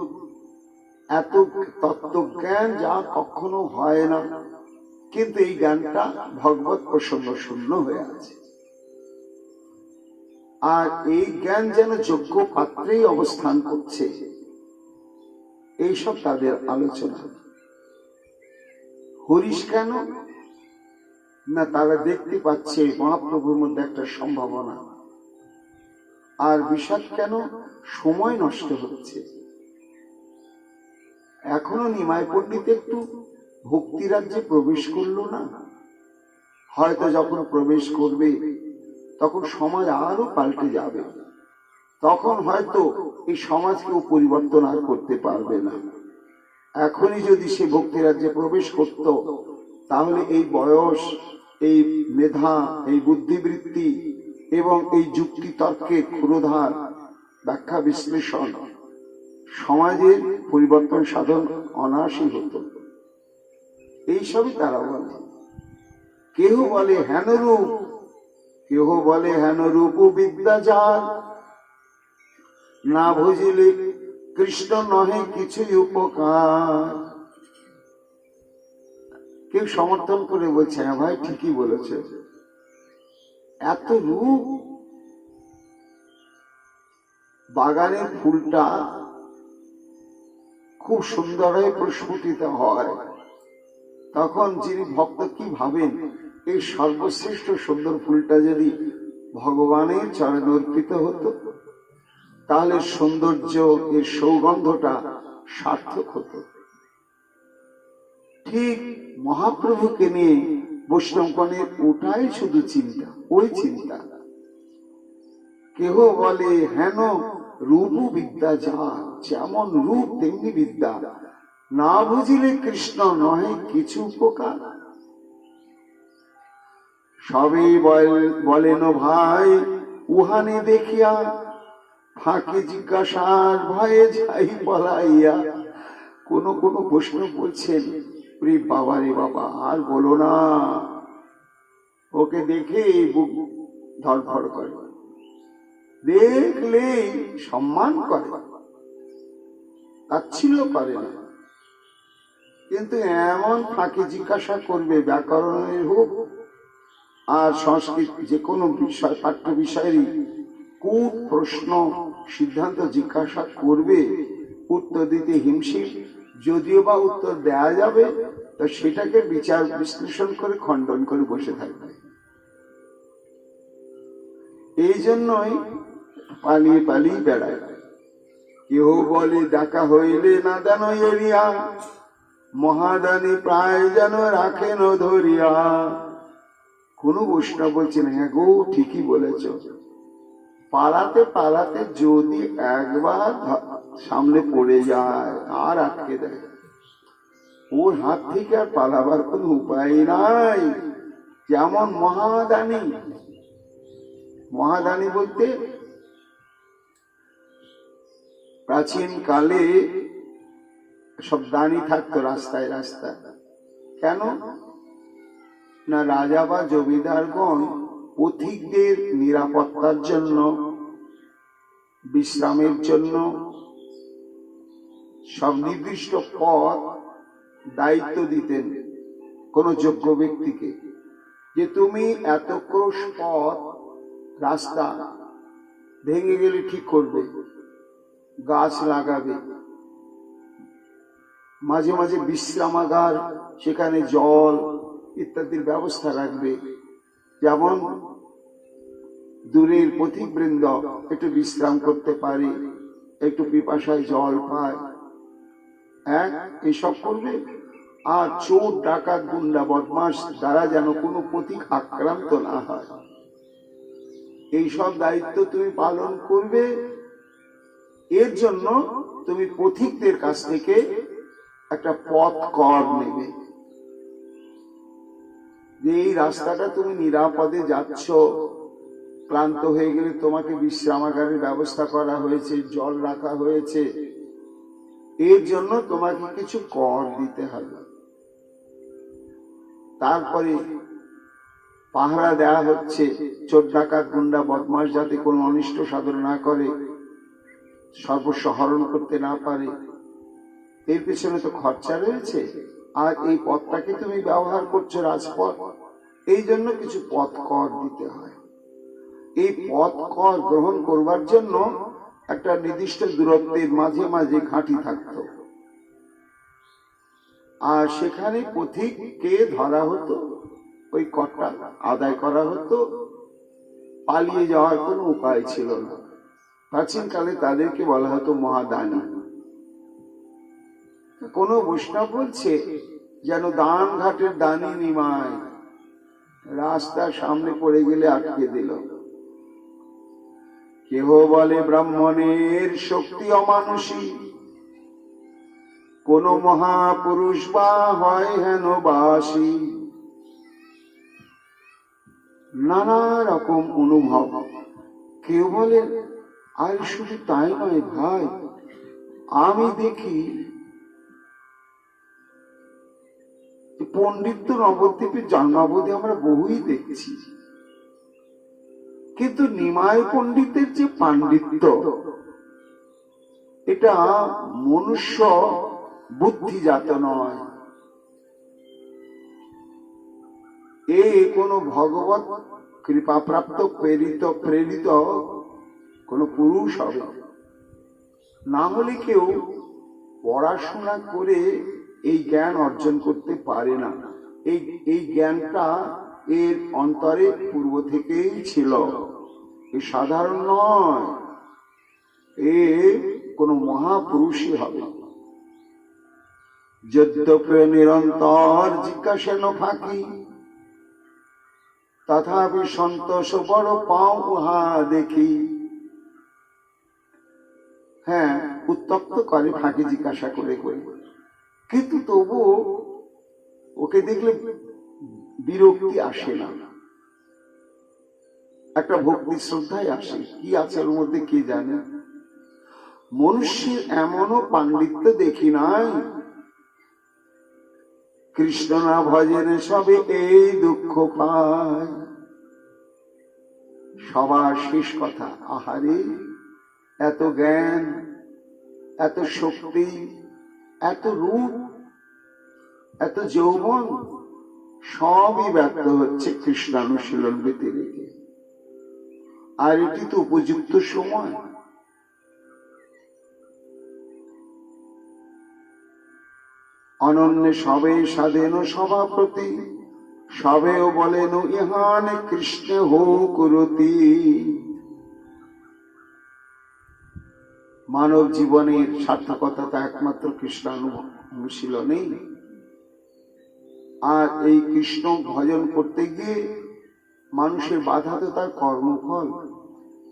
এত তত্ত্বজ্ঞান যা কখনো হয় না, কিন্তু এই জ্ঞানটা ভগবত প্রসন্ন শূন্য হয়ে আছে। আর এই জ্ঞান যেন যোগ্য পাত্রেই অবস্থান করছে, এইসব তাদের আলোচনা। হরিশ কেন না, তারা দেখতে পাচ্ছে মহাপ্রভুর মধ্যে একটা সম্ভাবনা। আর বিষাদ কেন, সময় নষ্ট হচ্ছে। এখনো নিমাই পণ্ডিত একটু ভক্তি রাজ্যে প্রবেশ করলো না, হয়তো যখন প্রবেশ করবে তখন সমাজ আরো পাল্টে যাবে, তখন হয়তো এই সমাজকেও পরিবর্তন আর করতে পারবে না। এখনই যদি সে ভক্তি রাজ্যে প্রবেশ করত, তাহলে এই বয়স, এই মেধা, এই বুদ্ধিবৃত্তি এবং এই যুক্তি তর্কের ক্ষুরধার ব্যাখ্যা বিশ্লেষণ সমাজের পরিবর্তন সাধন অনায়াসই হতো। এইসবই তারা বলে। কেহ বলে হেন রূপ, কেহ বলে হেন রূপ বিদ্যা যার, না বুঝিলে কৃষ্ণ নহে কিছুই উপকার। কেউ সমর্থন করে বলছে, হ্যাঁ ভাই ঠিকই বলেছে, এত রূপ, বাগানের ফুলটা খুব সুন্দর হয়ে প্রস্ফুটিত হয়, তখন যিনি ভক্ত কি ভাবেন, এই সর্বশ্রেষ্ঠ সুন্দর ফুলটা যদি ভগবানের চরণে অর্পিত হতো, তাহলে সৌন্দর্য, এর সৌগন্ধটা সার্থক হতো। ঠিক মহাপ্রভুকে নিয়ে বৈষ্ণবগণের ওটাই শুধু চিন্তা, ওই চিন্তা। কেহ বলে হেন রূপ বিদ্যা যা, যেমন রূপ তেমনি বিদ্যা, না বুঝিলে কৃষ্ণ নহে কিছু উপকার। সবে বলেন ভাই উহানে দেখিয়া, ফাঁকে জিজ্ঞাসার ভয়ে যাই পলাইয়া। কোন বৈষ্ণব বলছেন, বাবা রে বাবা, আর বলো না, ওকে দেখে বুক ধড়ফড় করে, দেখলে সম্মান করে, তাচ্ছিল্য করে না, কিন্তু এমন ফাঁকে জিজ্ঞাসা করবে, ব্যাকরণের হোক আর সংস্কৃত যে কোনো বিষয়, পাঠ্য বিষয়েরই কূট প্রশ্ন সিদ্ধান্ত জিজ্ঞাসা করবে, উত্তর দিতে হিমশিম। যদিও বা উত্তর দেয়া যাবে, তো সেটাকে বিচার বিশ্লেষণ করে খণ্ডন করে বসে থাকবে। এই জন্যই পালিয়ে পালিয়ে বেড়ায়। কেউ বলে ডাকা হইলে না দান এরিয়া, মহাদানী প্রায় যেন রাখেন ধরিয়া। কোন বৈষ্ণব বলছেন, হ্যাঁ গো ঠিকই বলেছ, পালাতে পালাতে যদি একবার সামনে পড়ে যায় আর আটকে দেয়, ওর হাত থেকে আর পালাবার কোন উপায় নাই। যেমন মহাদানী, মহাদানী বলতে প্রাচীন কালে সব দানি থাকতো রাস্তায় রাস্তায়। কেন না, রাজা বা জমিদারগণ পথিকদের নিরাপত্তার জন্য, বিশ্রামের জন্য সব নির্দিষ্ট পথ দায়িত্ব দিতেন কোন যোগ্য ব্যক্তিকে, যে তুমি এত ক্রোশ পথ রাস্তা ভেঙে গেলে ঠিক করবে, গাছ লাগাবে, মাঝে মাঝে বিশ্রামাগার, সেখানে জল ইত্যাদির ব্যবস্থা রাখবে, যেমন দূরের পথিকবৃন্দ একটু বিশ্রাম করতে পারে, একটু পিপাসায় জল পায়, এসব করবে। আর চোর ডাকাত গুন্ডা বদমাস দ্বারা যেন কোনো পথিক আক্রান্ত না হয়, এইসব দায়িত্ব তুমি পালন করবে। এর জন্য তুমি পথিকদের কাছ থেকে একটা পথ কর নেবে, যে এই রাস্তাটা তুমি নিরাপদে যাচ্ছ, ক্লান্ত হয়ে গেলে তোমাকে বিশ্রামাগারের ব্যবস্থা করা হয়েছে, জল রাখা হয়েছে, এর জন্য তোমাকে কিছু কর দিতে হবে। তারপরে পাহারা দেওয়া হচ্ছে, চোর ডাকাত গুন্ডা বদমাস যাতে কোনো অনিষ্ট সাধন না করে, সর্বস্ব হরণ করতে না পারে, এর পেছনে তো খরচা রয়েছে। আর এই পথটাকে তুমি ব্যবহার করছো রাজপথ, এই জন্য কিছু পথ কর দিতে হয়। এই পথ কর গ্রহণ করবার জন্য একটা নির্দিষ্ট দূরত্বের মাঝে মাঝে ঘাঁটি থাকতো, আর সেখানে পথিককে ধরা হতো, ওই করটা আদায় করা হতো। পালিয়ে যাওয়ার কোনো উপায় ছিল না। প্রাচীনকালে তাদেরকে বলা হতো মহাদানী। কোন বৈষ্ণব বলছে, যেন দান ঘাটের দানি নিমায়, রাস্তার সামনে পড়ে গেলে আটকে দিল। কেহ বলে ব্রাহ্মণের শক্তি অমানুষী, কোন মহাপুরুষ বা হয় হেন বাসী। নানা রকম অনুভব। কেউ বলে, আর শুধু তাই নয় ভাই, আমি দেখি পণ্ডিত নবদ্বীপের জন্মাবধি আমরা বহুই দেখছি, কিন্তু নিমাই পণ্ডিতের যে পাণ্ডিত্য, এটা মনুষ্য বুদ্ধিজাত নয়, এ কোন ভগবত কৃপাপ্রাপ্ত প্রেরিত কোন পুরুষ হবে। না হলে কেউ পড়াশোনা করে এই জ্ঞান অর্জন করতে পারে না। এই জ্ঞানটা এর অন্তরে পূর্ব থেকেই ছিল, এ সাধারণ নয়, এ কোন মহাপুরুষই হবে। যদ্যপি নিরন্তর জিজ্ঞাসেন ফাঁকি, তথাপি সন্তোষ বড় পাও উহা দেখি। হ্যাঁ, উত্তপ্ত করে ফাঁকি জিজ্ঞাসা করে করে, কিন্তু তবু ওকে দেখলে বিরক্তি আসে না, একটা ভক্তি শ্রদ্ধায় আসে। কি আছে ওর মধ্যে কে জানে। মনুষ্যের এমনও পাণ্ডিত্য দেখি নাই, কৃষ্ণ না ভজনে সবে এই দুঃখ পায়। সবার শেষ কথা, আহারে এত জ্ঞান, এত শক্তি, এত রূপ, এত যৌবন, সবই ব্যর্থ হচ্ছে কৃষ্ণানুশীলন বৃত্তি রেখে। আর এটি তো উপযুক্ত সময়। অনন্যে সবে সাধেন সভাপতি, সবেও বলেন ইহান কৃষ্ণ হো কুরতি। মানব জীবনের সার্থকতা তো একমাত্র কৃষ্ণানুশীলনেই। আর এই কৃষ্ণ ভজন করতে গিয়ে মানুষের বাধা তো তার কর্মফল।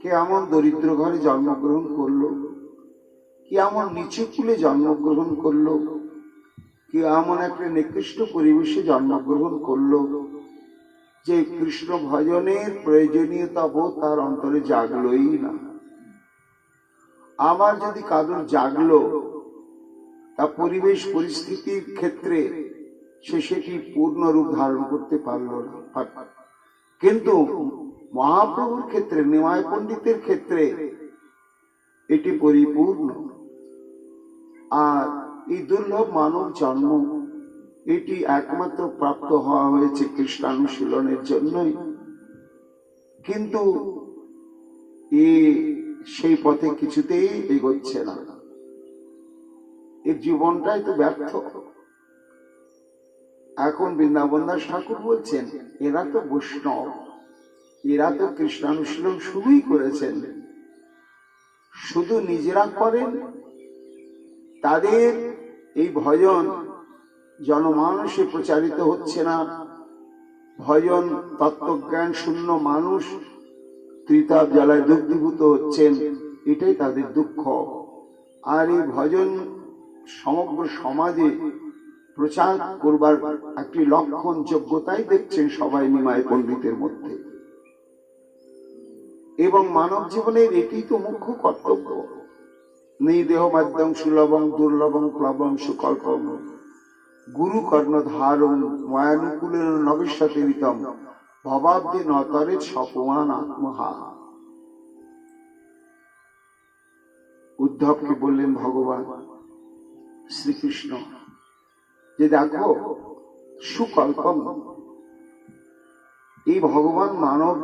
কে এমন দরিদ্র ঘরে জন্মগ্রহণ করলো, কি এমন নিচু কুলে জন্মগ্রহণ করলো, কি এমন একটা নিকৃষ্ট পরিবেশে জন্মগ্রহণ করলো যে কৃষ্ণ ভজনের প্রয়োজনীয়তা বোধ তার অন্তরে জাগলই না। আবার যদি কারোর জাগলো, তা পরিবেশ পরিস্থিতির ক্ষেত্রে সে সেটি পূর্ণ রূপ ধারণ করতে পারল না। কিন্তু মহাপ্রভুর ক্ষেত্রে, নিমাই পণ্ডিতের ক্ষেত্রে এটি পরিপূর্ণ। আর এই দুর্লভ মানব জন্ম, এটি একমাত্র প্রাপ্ত হওয়া হয়েছে কৃষ্ণানুশীলনের জন্যই। কিন্তু সেই পথে কিছুতেই এগোচ্ছে না, এর জীবনটাই তো ব্যর্থ। এখন বৃন্দাবন দাস ঠাকুর বলছেন, এরা তো বৈষ্ণব, এরা তো কৃষ্ণানুশীলন শুরুই করেছেন, শুধু নিজেরা করেন, তাদের এই ভজন জনমানসে প্রচারিত হচ্ছে না। ভজন তত্ত্বজ্ঞান শূন্য মানুষ ত্রিতাপ জ্বালায় দগ্ধীভূত হচ্ছেন, এটাই তাদের দুঃখ। আর এই ভজন সমগ্র সমাজে প্রচার করবার একটি লক্ষণ, যোগ্যতাই দেখছেন সবাই নিমাই পণ্ডিতের মধ্যে। এবং মানব জীবনের এটি তো মুখ্য কর্তব্য। নিদেহ মাধ্যম সুলভং দুর্লভং প্লবং সুকল্পং গুরু কর্ণধারং মায়ানুকূলেন নবিষ্যতিরিতম ভবাব্দে নতরে সপমান আত্মহা। উদ্ধবকে বললেন ভগবান শ্রীকৃষ্ণ যে দেখো সুকল্পম, এই ভগবান মানব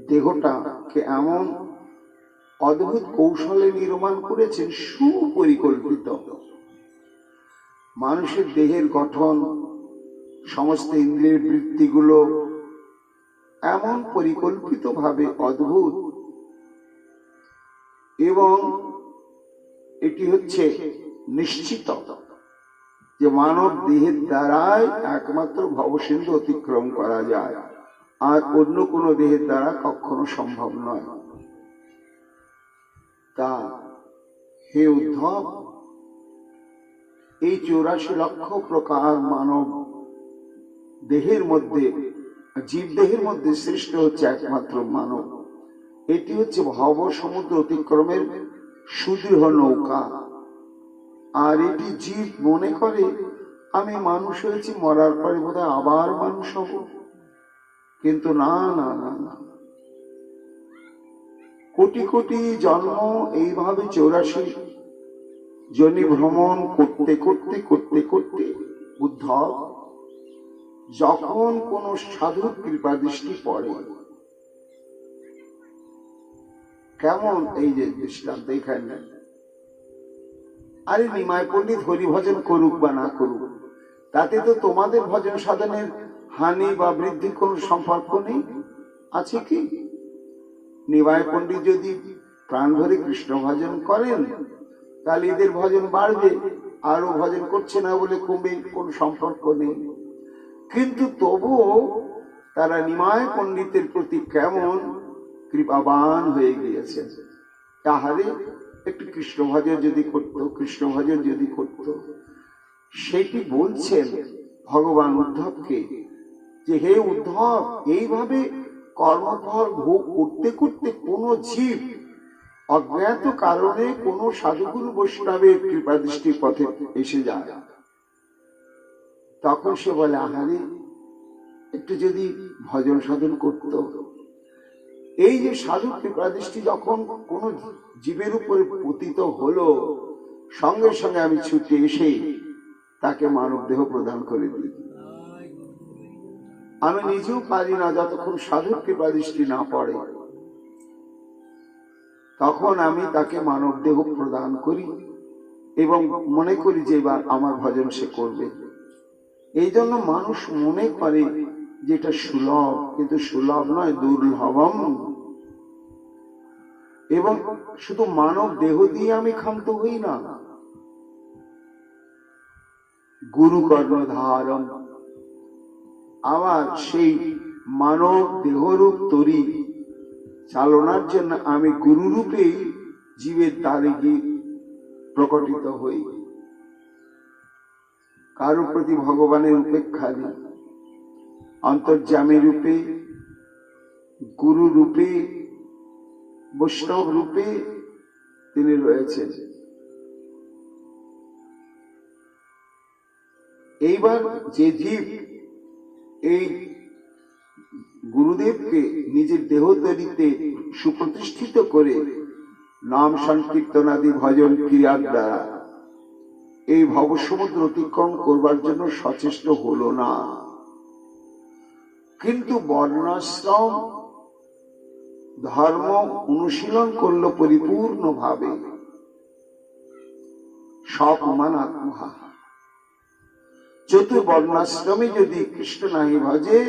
দেহটাকে এমন অদ্ভুত কৌশলে নির্মাণ করেছেন, সুপরিকল্পিত। মানুষের দেহের গঠন, সমস্ত ইন্দ্রিয়ের বৃত্তিগুলো এমন পরিকল্পিত ভাবে অদ্ভুত, এবং এটি হচ্ছে নিশ্চিত যে মানব দেহের দ্বারাই একমাত্র ভবসিন্ধু অতিক্রম করা যায়, আর অন্য কোন দেহের দ্বারা কখনো সম্ভব নয়। তা হে উদ্ধব, এই 84 লক্ষ প্রকার মানব দেহের মধ্যে, জীব দেহের মধ্যে সৃষ্ট হচ্ছে একমাত্র মানব। এটি হচ্ছে ভব সমুদ্র অতিক্রমের সুদৃঢ় নৌকা। আর এটি জীব মনে করে আমি মানুষ হয়েছি, মরার পরে বোধহয় আবার মানুষ হব। কিন্তু না না না না, কোটি কোটি জন্ম এইভাবে 84 যোনি ভ্রমণ করতে করতে করতে করতে উদ্ধব যখন কোন সাধুর কৃপা দৃষ্টি পড়ে, কেমন এই যে দৃষ্টান্ত এখানে, আরে নিমাই পণ্ডিত হরি ভজন করুক বা না করুক, তাতে তো তোমাদের ভজন সাধনের হানি বা বৃদ্ধির কোন সম্পর্ক নেই, আছে কি? নিমাই পণ্ডিত যদি প্রাণ ভরে কৃষ্ণ ভজন করেন তাহলে এদের ভজন বাড়বে, আরো ভজন করছে না বলে কমবে, কোন সম্পর্ক নেই। কিন্তু তবুও তারা নিমাই পণ্ডিতের প্রতি কেমন কৃপাবান হয়ে গিয়েছে। তাহলে একটু কৃষ্ণ ভজন যদি করত, কৃষ্ণ ভজন যদি করত, সেটি বলছেন ভগবান উদ্ধবকে যে হে উদ্ধব, এইভাবে কর্মফল ভোগ করতে করতে কোন জীব অজ্ঞাত কারণে কোন সাধুগুরু বৈষ্ণবের কৃপা দৃষ্টির পথে এসে যায়, তখন সে বলে আহারে একটু যদি ভজন সাধন করত। এই যে সাধু কৃপা দৃষ্টি যখন কোন জীবের উপরে পতিত হলো, সঙ্গে সঙ্গে আমি ছুটে এসে তাকে মানব দেহ প্রদান করে দিই। আমি নিজেও পারি না যতক্ষণ সাধুর কৃপা দৃষ্টি না পড়ে, তখন আমি তাকে মানব দেহ প্রদান করি এবং মনে করি যে এবার আমার ভজন সে করবে। এই জন্য মানুষ মনে করে যে এটা সুলভ, কিন্তু সুলভ নয়, দুর্লভম। এবং শুধু মানব দেহ দিয়ে আমি ক্ষান্ত হই না, গুরু কর্ণ ধারণ, আবার সেই মানব দেহরূপ তরি চালনার জন্য আমি গুরু রূপেই জীবের দ্বারে গিয়ে প্রকটিত হই। কারো প্রতি ভগবানের উপেক্ষা নেই, অন্তর্যামী রূপে, গুরু রূপে, বৈষ্ণব রূপে তিনি রয়েছেন। এইবার যে জীব এই গুরুদেবকে নিজের দেহ তৈরিতে সুপ্রতিষ্ঠিত করে নাম সংকীর্তনাদি ভজন ক্রিয়ার দ্বারা এই ভবসমুদ্র অতিক্রম করবার জন্য সচেষ্ট হলো না, কিন্তু বর্ণাশ্রম ধর্ম অনুশীলন করলো পরিপূর্ণভাবে, সপমান আত্মহা। চতুর্বর্ণাশ্রমে যদি কৃষ্ণ নাহি ভজে,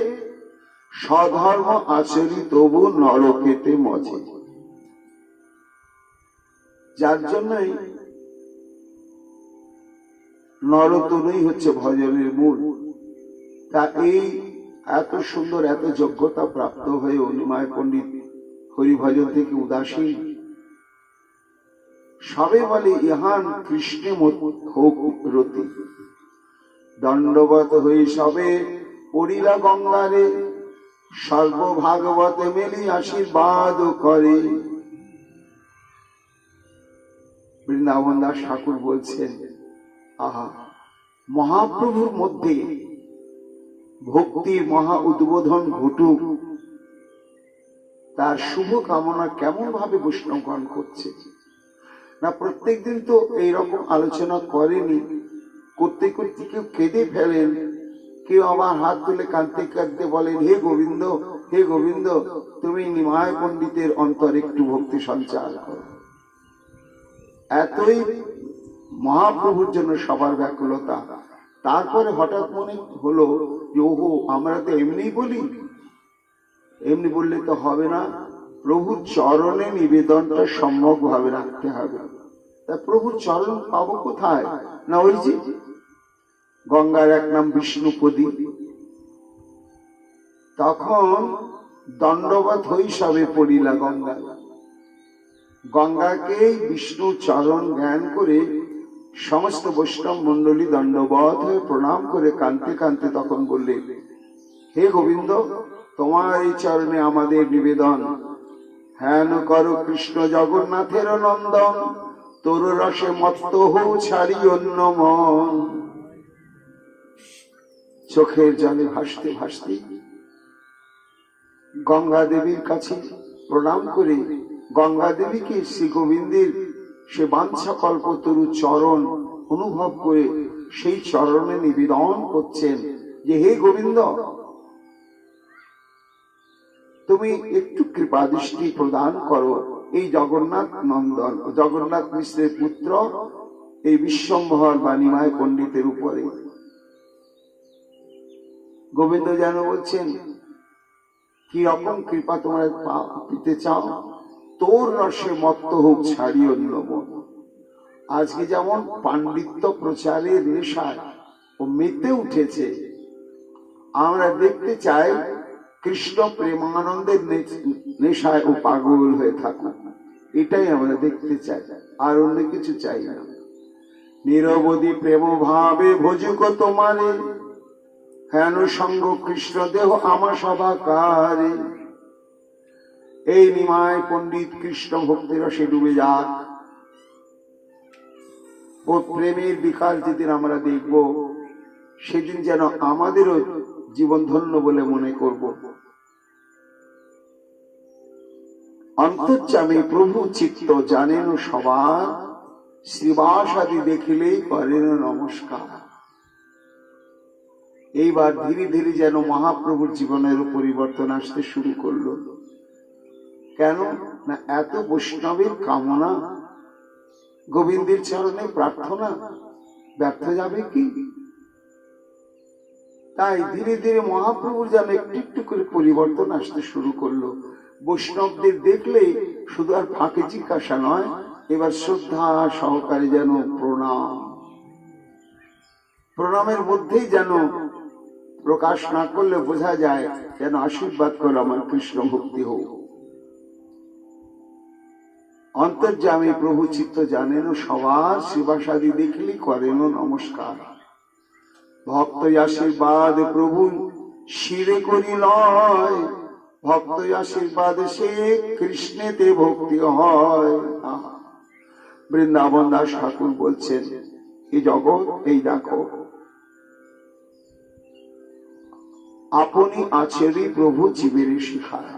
স্বধর্ম আচরি তবু নরকেতে মজে। যার জন্যই নরতনুই হচ্ছে ভজনের মূল। তা এই এত সুন্দর, এত যোগ্যতা প্রাপ্ত হয়ে নিমাই পণ্ডিত হরিভজন থেকে উদাসীন। সবে বলে ইহান কৃষ্ণে হোক রতি, দণ্ডবত হয়ে সবে পড়িলা গঙ্গারে, সর্বভাগবতে মেলি আশীর্বাদ করে। বৃন্দাবন দাস ঠাকুর বলছেন, আহা, মহাপ্রভুর মধ্যে ভক্তির মহা উদ্বোধন ঘটুক, তার শুভ কামনা কেমন ভাবে বৈষ্ণবগণ করছে না। প্রত্যেকদিন তো এইরকম আলোচনা করেনি, করতে করতে কেউ কেঁদে ফেলেন, কেউ আবার হাত তুলে কাঁদতে কাঁদতে বলেন, হে গোবিন্দ, হে গোবিন্দ, তুমি নিমাই পণ্ডিতের অন্তর একটু ভক্তি সঞ্চার করো। এতই মহাপ্রভুর জন্য সবার ব্যাকুলতা। তারপরে হঠাৎ মনে হলো যে ওহো, আমরা তো এমনি বলি, এমনি বললে তো হবে না, প্রভুর চরণে নিবেদনটা সম্যক ভাবে রাখতে হবে। তা প্রভুর চরণ পাবো কোথায়? না ওই যে গঙ্গার এক নাম বিষ্ণুপদী। তখন দণ্ডবত হই সবে পড়িলা গঙ্গা, গঙ্গাকে বিষ্ণু চরণ জ্ঞান করে সমস্ত বৈষ্ণব মন্ডলী দণ্ডবত হয়ে প্রণাম করে কাঁদতে কাঁদতে তখন বললে, হে গোবিন্দ, তোমার এই চরণে আমাদের নিবেদন, হেন করো কৃষ্ণ জগন্নাথের নন্দন, তোর রসে মত্ত হও ছাড়ি অন্য মন। চোখের জলে ভাসতে ভাসতে গঙ্গা দেবীর কাছে প্রণাম করে গঙ্গা দেবীকে শ্রী গোবিন্দের সে বাঞ্ছা কল্পতরু চরণ অনুভব করে সেই চরণে নিবেদন করছেন যে হে গোবিন্দ, তুমি একটু কৃপা দৃষ্টি প্রদান করো। এই জগন্নাথ নন্দন, জগন্নাথ মিশ্রের পুত্র এই বিশ্বম্ভর বা নিমাই পণ্ডিতের উপরে। গোবিন্দ যেন বলছেন, কি রকম কৃপা তোমরা পেতে চাও? তোর রসে মত্ত হোক ছাড়ি অন্য মন। আজকে যেমন পাণ্ডিত্য প্রচারের নেশায় ও মেতে উঠেছে, আমরা দেখতে চাই কৃষ্ণ প্রেমানন্দের নেশায় ও পাগল হয়ে থাকুক। এটাই আমরা দেখতে চাই, আর অন্য কিছু চাই না। নিরবধি প্রেম ভাবে ভজুক তোমারে, হেন সঙ্গ কৃষ্ণ দেহ আমা সভাকারে। এই নিমায় পণ্ডিত কৃষ্ণ ভক্তি রসে ডুবে যাক, ও প্রেমের বিকাশ যেদিন আমরা দেখব, সেদিন যেন আমাদেরও জীবন ধন্য বলে মনে করব। অন্তর্যামী প্রভু চিত্ত জানেন সবার, শ্রীবাস আদি দেখিলেই করেন নমস্কার। এইবার ধীরে ধীরে যেন মহাপ্রভুর জীবনের পরিবর্তন আসতে শুরু করলো। কেন না, এত বৈষ্ণবের কামনা, গোবিন্দের চরণে প্রার্থনা ব্যর্থ যাবে কি? তাই ধীরে ধীরে মহাপ্রভুর যেন একটু একটু করে পরিবর্তন আসতে শুরু করলো। বৈষ্ণবদের দেখলে শুধু আর ফাঁকে জিজ্ঞাসা নয়, এবার শ্রদ্ধা সহকারে যেন প্রণাম, প্রণামের মধ্যেই যেন প্রকাশ না করলে বোঝা যায় যেন আশীর্বাদ করে আমার কৃষ্ণ ভক্তি হোক। অন্তর্যামী প্রভু চিত্ত জানেন সবার, শিবাসাদি দেখলি করেন নমস্কার। ভক্ত আশীর্বাদ প্রভু শিরে করি লয়, ভক্ত আশীর্বাদ সে কৃষ্ণেতে ভক্তি হয়। বৃন্দাবন দাস ঠাকুর বলছেন, এই জগৎ এই দেখো, আপনি আচরি প্রভু জীবের শিখায়।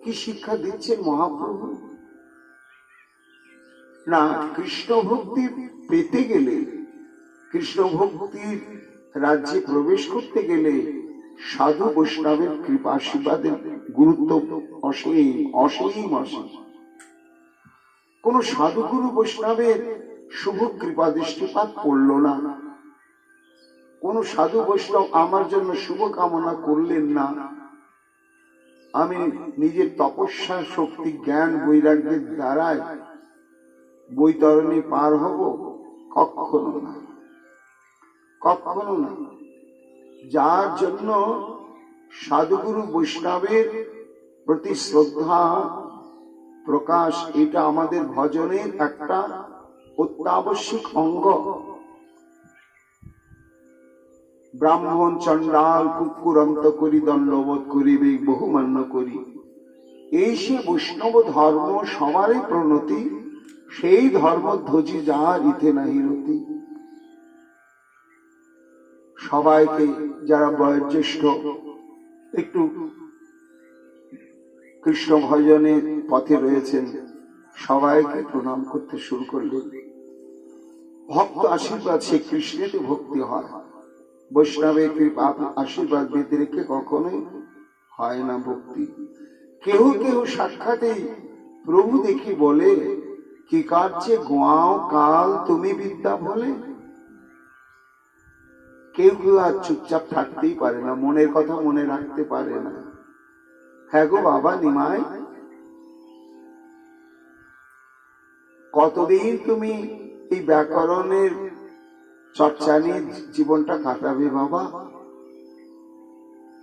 কি শিক্ষা দিচ্ছেন মহাপ্রভু? না, কৃষ্ণ ভক্তি পেতে গেলে, কৃষ্ণ ভক্তির রাজ্যে প্রবেশ করতে গেলে সাধু বৈষ্ণবের কৃপা আশীর্বাদের গুরুত্ব অসীম অসীম অসীম। কোন সাধুগুরু বৈষ্ণবের শুভ কৃপা দৃষ্টিপাত করল না, কোন সাধু বৈষ্ণব আমার জন্য শুভ কামনা করলেন না, আমি নিজের তপস্যা শক্তি জ্ঞান বৈরাগ্যের দ্বারাই বৈতরণী পার হব, কখনো না, কখনো না। যার জন্য সাধুগুরু বৈষ্ণবের প্রতি শ্রদ্ধা প্রকাশ, এটা আমাদের ভজনের একটা অত্যাবশ্যক অঙ্গ। ব্রাহ্মণ চণ্ডাল কুকুর অন্ত করি দণ্ডবোধ করিবে বহুমান্য করি, এই সে বৈষ্ণব ধর্ম সবারই প্রণতি, সেই ধর্ম ধ্বজি যার ইতে নাহি রতি। সবাইকে, যারা বয়োজ্যেষ্ঠ একটু কৃষ্ণ ভজনের পথে রয়েছেন, সবাইকে প্রণাম করতে শুরু করলেন। ভক্ত আশীর্বাদ সে কৃষ্ণেতে ভক্তি হয়, বৈষ্ণবের কৃপা আশীর্বাদ বেঁধে রেখে কখনোই হয় না ভক্তি। কেহ কেহ সাক্ষাতেই প্রভু দেখি বলে, কি কার্যে গোয়াও কাল তুমি বিদ্যা বলে। কেউ কেউ আর চুপচাপ থাকতেই পারে না, মনের কথা মনে রাখতে পারে না। হ্যাঁ গো বাবা নিমাই, কতদিন তুমি এই ব্যাকরণের চর্চা নিয়ে জীবনটা কাটাবে বাবা?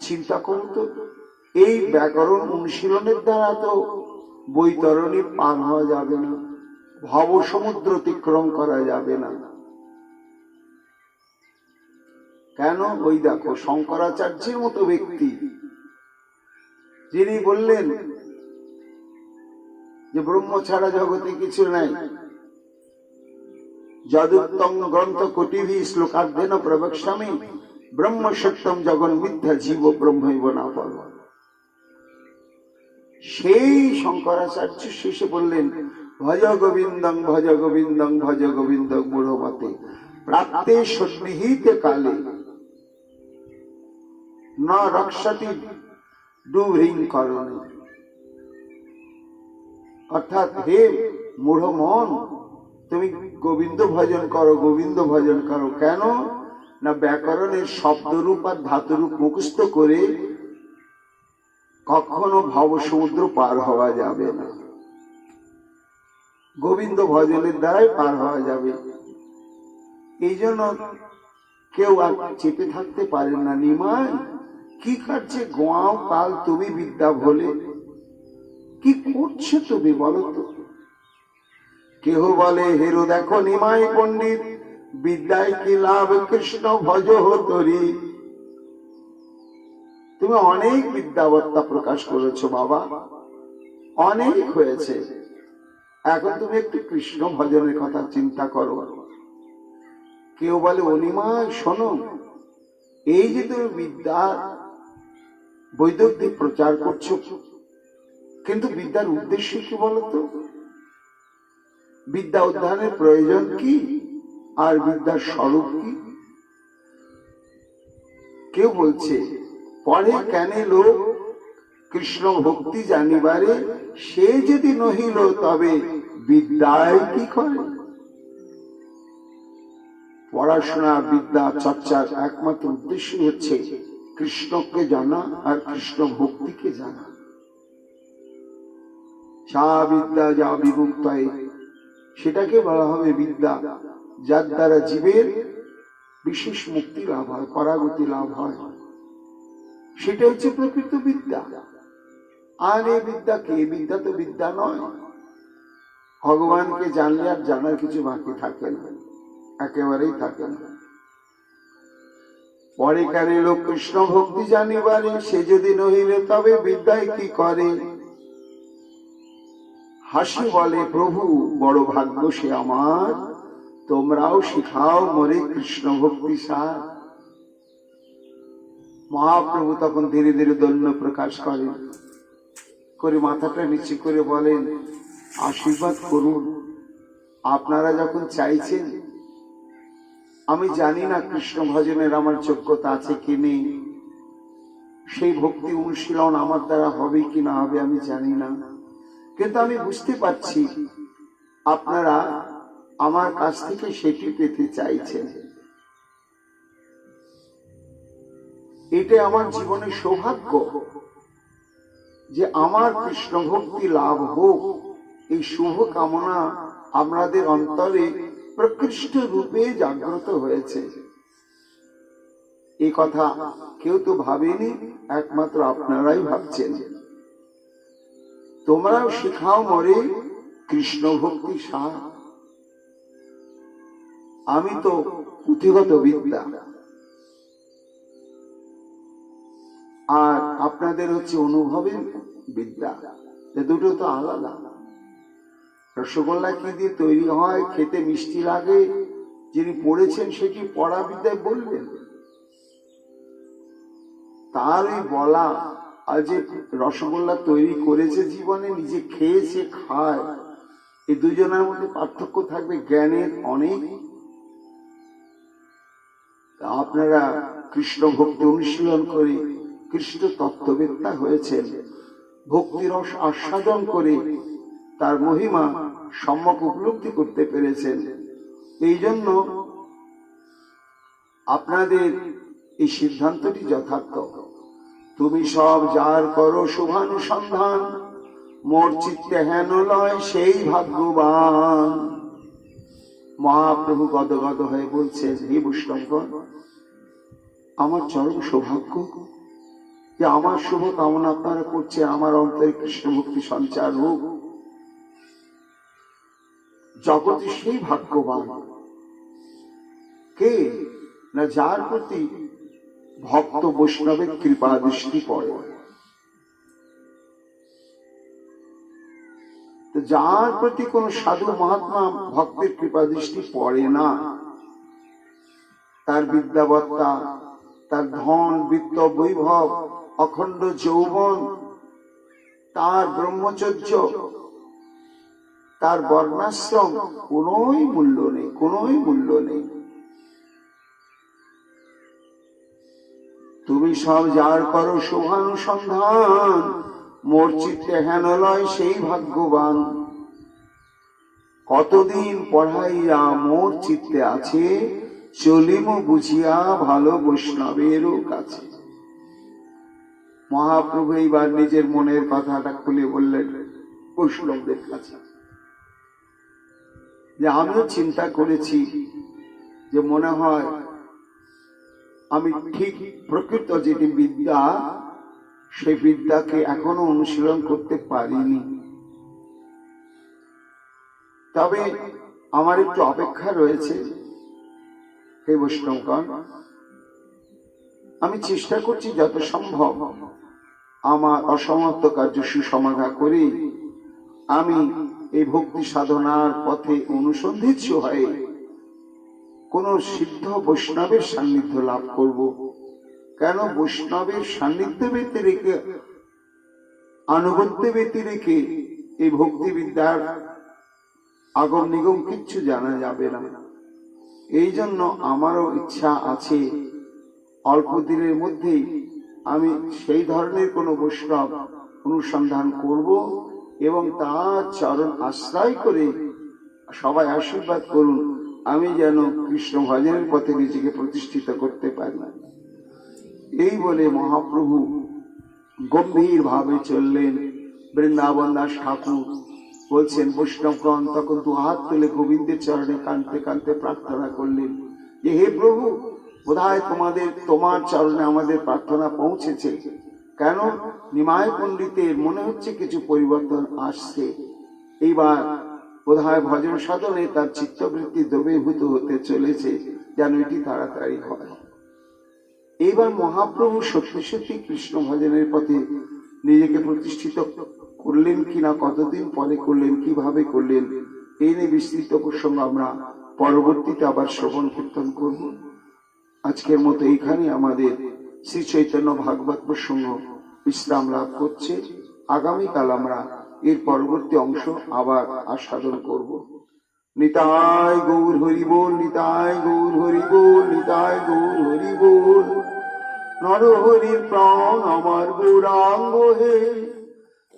চিন্তা করো তো, এই ব্যাকরণ অনুশীলনের দ্বারা তো বৈতরণী পার হওয়া যাবে না, ভব সমুদ্র অতিক্রম করা যাবে না। কেন? ওই দেখো শঙ্করাচার্যের মতো ব্যক্তি, যিনি বললেন যে ব্রহ্ম ছাড়া জগতে কিছু নাই, যদুত্তম গ্রন্থ কোটিভি শ্লোকার্ধেন প্রবক্ষ্যামি ব্রহ্ম সত্যম জগন মিথ্যা জীব ব্রহ্মৈব না পর। সেই শঙ্করাচার্য শেষে বললেন, ভজ গোবিন্দং ভজ গোবিন্দং ভজ গোবিন্দং মূঢ়মতে প্রাপ্তে সন্নিহিতে কালে না রক্ষতি ডুভৃং করণে। অর্থাৎ হে মূঢ় মন, তুমি গোবিন্দ ভজন করো, গোবিন্দ ভজন করো। কেন না ব্যাকরণের শব্দরূপ আর ধাতুরূপ মুখস্থ করে কখনো ভব সমুদ্র পার হওয়া যাবে না। গোবিন্দ ভজনের দ্বারাই পার হওয়া যাবে। এই জন্য কেউ আর চেপে থাকতে পারে না। নিমাই কি কাটছে গোয়াও কাল তুমি বিদ্যা ভোলে, কি করছো তুমি বলো তো? কেহ বলে হেরো দেখো নিমাই পণ্ডিত, বিদ্যায় কি লাভ কৃষ্ণ ভজ তরি। তুমি অনেক বিদ্যাবত্তা প্রকাশ করেছো বাবা, অনেক হয়েছে, এখন তুমি একটু কৃষ্ণ ভজনের কথা চিন্তা করো। কেউ বলে অনিমায় শোনো, এই যে তুমি বিদ্যা বৈদগ্ধিক প্রচার করছো, কিন্তু বিদ্যার উদ্দেশ্য কি বলতো? বিদ্যা উদ্ধারের প্রয়োজন কি আর বিদ্যার স্বরূপ কি? কেউ বলছে পরে কেন লোক কৃষ্ণ ভক্তি জানিবারে, সে যদি নহিল তবে বিদ্যায় কি করে? পড়াশোনা বিদ্যা চর্চার একমাত্র উদ্দেশ্য হচ্ছে কৃষ্ণকে জানা আর কৃষ্ণ ভক্তিকে জানা। যা বিদ্যা যা বিমুক্ত, সেটাকে বলা হবে বিদ্যা, যার দ্বারা জীবের বিশেষ মুক্তি লাভ হয়, পরাগতি লাভ হয়। সেটা হচ্ছে প্রকৃত বিদ্যা। আর এই বিদ্যা কি? বিদ্যা তো বিদ্যা নয়। ভগবানকে জানলে আর জানার কিছু বাকি থাকে না, একেবারেই থাকে না। পরে কেন লোক কৃষ্ণ ভক্তি জানিবারে, সে যদি নহিলে তবে বিদ্যায় কি করে? হাসি বলে প্রভু বড় ভাগ্য সে আমার, তোমরাও শিখাও মোরে কৃষ্ণ ভক্তি সার। মহাপ্রভু তখন ধীরে ধীরে দৈন্য প্রকাশ করেন, করে মাথাটা নিচু করে বলেন আশীর্বাদ করুন। আপনারা যখন চাইছেন, আমি জানি না কৃষ্ণ ভজনের আমার যোগ্যতা আছে কি নেই, সেই ভক্তি অনুশীলন আমার দ্বারা হবে কি না হবে আমি জানি না, কিন্তু আমি বুঝতে পারছি আপনারা আমার কাছ থেকে সেটি পেতে চাইছেন। এটা আমার জীবনের সৌভাগ্য যে আমার কৃষ্ণ ভক্তি লাভ হোক, এই শুভ কামনা আমাদের অন্তরে প্রকৃষ্ট রূপে জাগ্রত হয়েছে। এই কথা কেউ তো ভাবেনি, একমাত্র আপনারাই ভাবছেন। তোমরাও শিখাও মোরে কৃষ্ণ ভক্তি সার। আমি তো পুঁথিগত বিদ্যা, আর আপনাদের হচ্ছে অনুভবের বিদ্যা। দুটো তো আলাদা। রসগোল্লা কি দিয়ে তৈরি হয়, খেতে মিষ্টি লাগে, যিনি পড়েছেন সেটি পড়া বিদ্যায় বলবেন। তার ওই বলা আর যে রসগোল্লা তৈরি করেছে জীবনে, নিজে খেয়েছে খায়, এই দুজনের মধ্যে পার্থক্য থাকবে জ্ঞানের অনেক। আপনারা কৃষ্ণ ভক্তি অনুশীলন করে কৃষ্ণ তত্ত্ববেত্তা হয়েছেন, ভক্তিরস আস্বাদন করে তার মহিমা সম্যক উপলব্ধি করতে পেরেছেন। এই জন্য আপনাদের এই সিদ্ধান্তটি যথার্থ। তুমি সব যার করো শুভানুসন্ধান, মোর চিত্তে হেন লয় সেই ভাগ্যবান। মহাপ্রভু গদগদ হয়ে বলছেন, হে বৈষ্ণবগণ, আমার চরম সৌভাগ্য যে আমার শুভ কামনা আপনারা করছে আমার অন্তরে কৃষ্ণ ভক্তি সঞ্চার হোক। জগতে সেই ভাগ্যবান কে না যার প্রতি ভক্ত বৈষ্ণবের কৃপা দৃষ্টি পড়ে। যার প্রতি কোন সাধু মহাত্মা ভক্তের কৃপা দৃষ্টি পড়ে না, তার বিদ্যাবত্তা, তার ধন বিত্ত বৈভব, অখণ্ড যৌবন, তার ব্রহ্মচর্য, তার বর্ণাশ্রম কোনই মূল্য নেই, কোনই মূল্য নেই। তুমি সব যার করো শুভানুসন্ধান, মোর চিত্তে হেন লয় সেই ভাগ্যবান। কতদিন পড়াইয়া মোর চিত্তে আছে, চলিম বুঝিয়া ভালো বৈষ্ণবেরও কাছে। মহাপ্রভু এইবার নিজের মনের কথাটা খুলে বললেন বৈষ্ণবদের কাছে, যে আমিও চিন্তা করেছি যে মনে হয় আমি ঠিক প্রকৃত যেটি বিদ্যা, সেই বিদ্যাকে এখনো অনুশীলন করতে পারিনি। তবে আমার একটু অপেক্ষা রয়েছে। হে বৈষ্ণবগণ, আমি চেষ্টা করছি যত সম্ভব আমার অসমাপ্ত কার্য সুসমাধা করে আমি এই ভক্তি সাধনার পথে অনুসন্ধিৎসু হয়ে কোন সিদ্ধ বৈষ্ণবের সান্নিধ্য লাভ করব। কেন বৈষ্ণবের সান্নিধ্য ব্যতি রেখে, আনুগত্য ব্যতি রেখে এই ভক্তি বিদ্যার আগম নিগম কিচ্ছু জানা যাবে না। এই জন্য আমারও ইচ্ছা আছে অল্প দিনের মধ্যেই আমি সেই ধরনের কোন বৈষ্ণব অনুসন্ধান করব এবং তার চরণ আশ্রয় করে সবাই আশীর্বাদ করুন আমি যেন কৃষ্ণ ভজনের পথে নিজেকে প্রতিষ্ঠিত করতে পারি। এই বলে মহাপ্রভু গম্ভীর ভাবে চললেন। বৃন্দাবন দাস ঠাকুর বলছেন, বৈষ্ণবগণ তখন দু হাত তুলে গোবিন্দের চরণে কাঁদতে কাঁদতে প্রার্থনা করলেন যে হে প্রভু, বোধহয় তোমার চরণে আমাদের প্রার্থনা পৌঁছেছে। কেন নিমায় পণ্ডিতের মনে হচ্ছে কিছু পরিবর্তন আসছে। এইবার বোধহয় ভজন সাধনে তার চিত্তবৃত্তি দ্রবীভূত হতে চলেছে, যেন এটি তাড়াতাড়ি হয়। এইবার মহাপ্রভু সত্যি সত্যি কৃষ্ণ ভজনের পথে নিজেকে প্রতিষ্ঠিত করলেন কিনা, কতদিন পরে করলেন, কিভাবে করলেন, এই নিয়ে বিস্তৃত প্রসঙ্গ আমরা পরবর্তীতে আবার শ্রবণ কীর্তন করব। আজকের মতো এইখানে আমাদের শ্রী চৈতন্য ভাগবত প্রসঙ্গ বিশ্রাম লাভ করছে। আগামীকাল আমরা এর পরবর্তী অংশ আবার আস্বাদন করব। নিতাই গৌর হরি বল, নিতাই গৌর হরি বল, নিতাই গৌর হরি বল। নরহরির প্রাণ আমার গৌরাঙ্গ হে,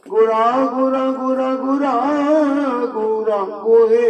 গোরা গোরা গোরা গোরা গৌরাঙ্গ হে।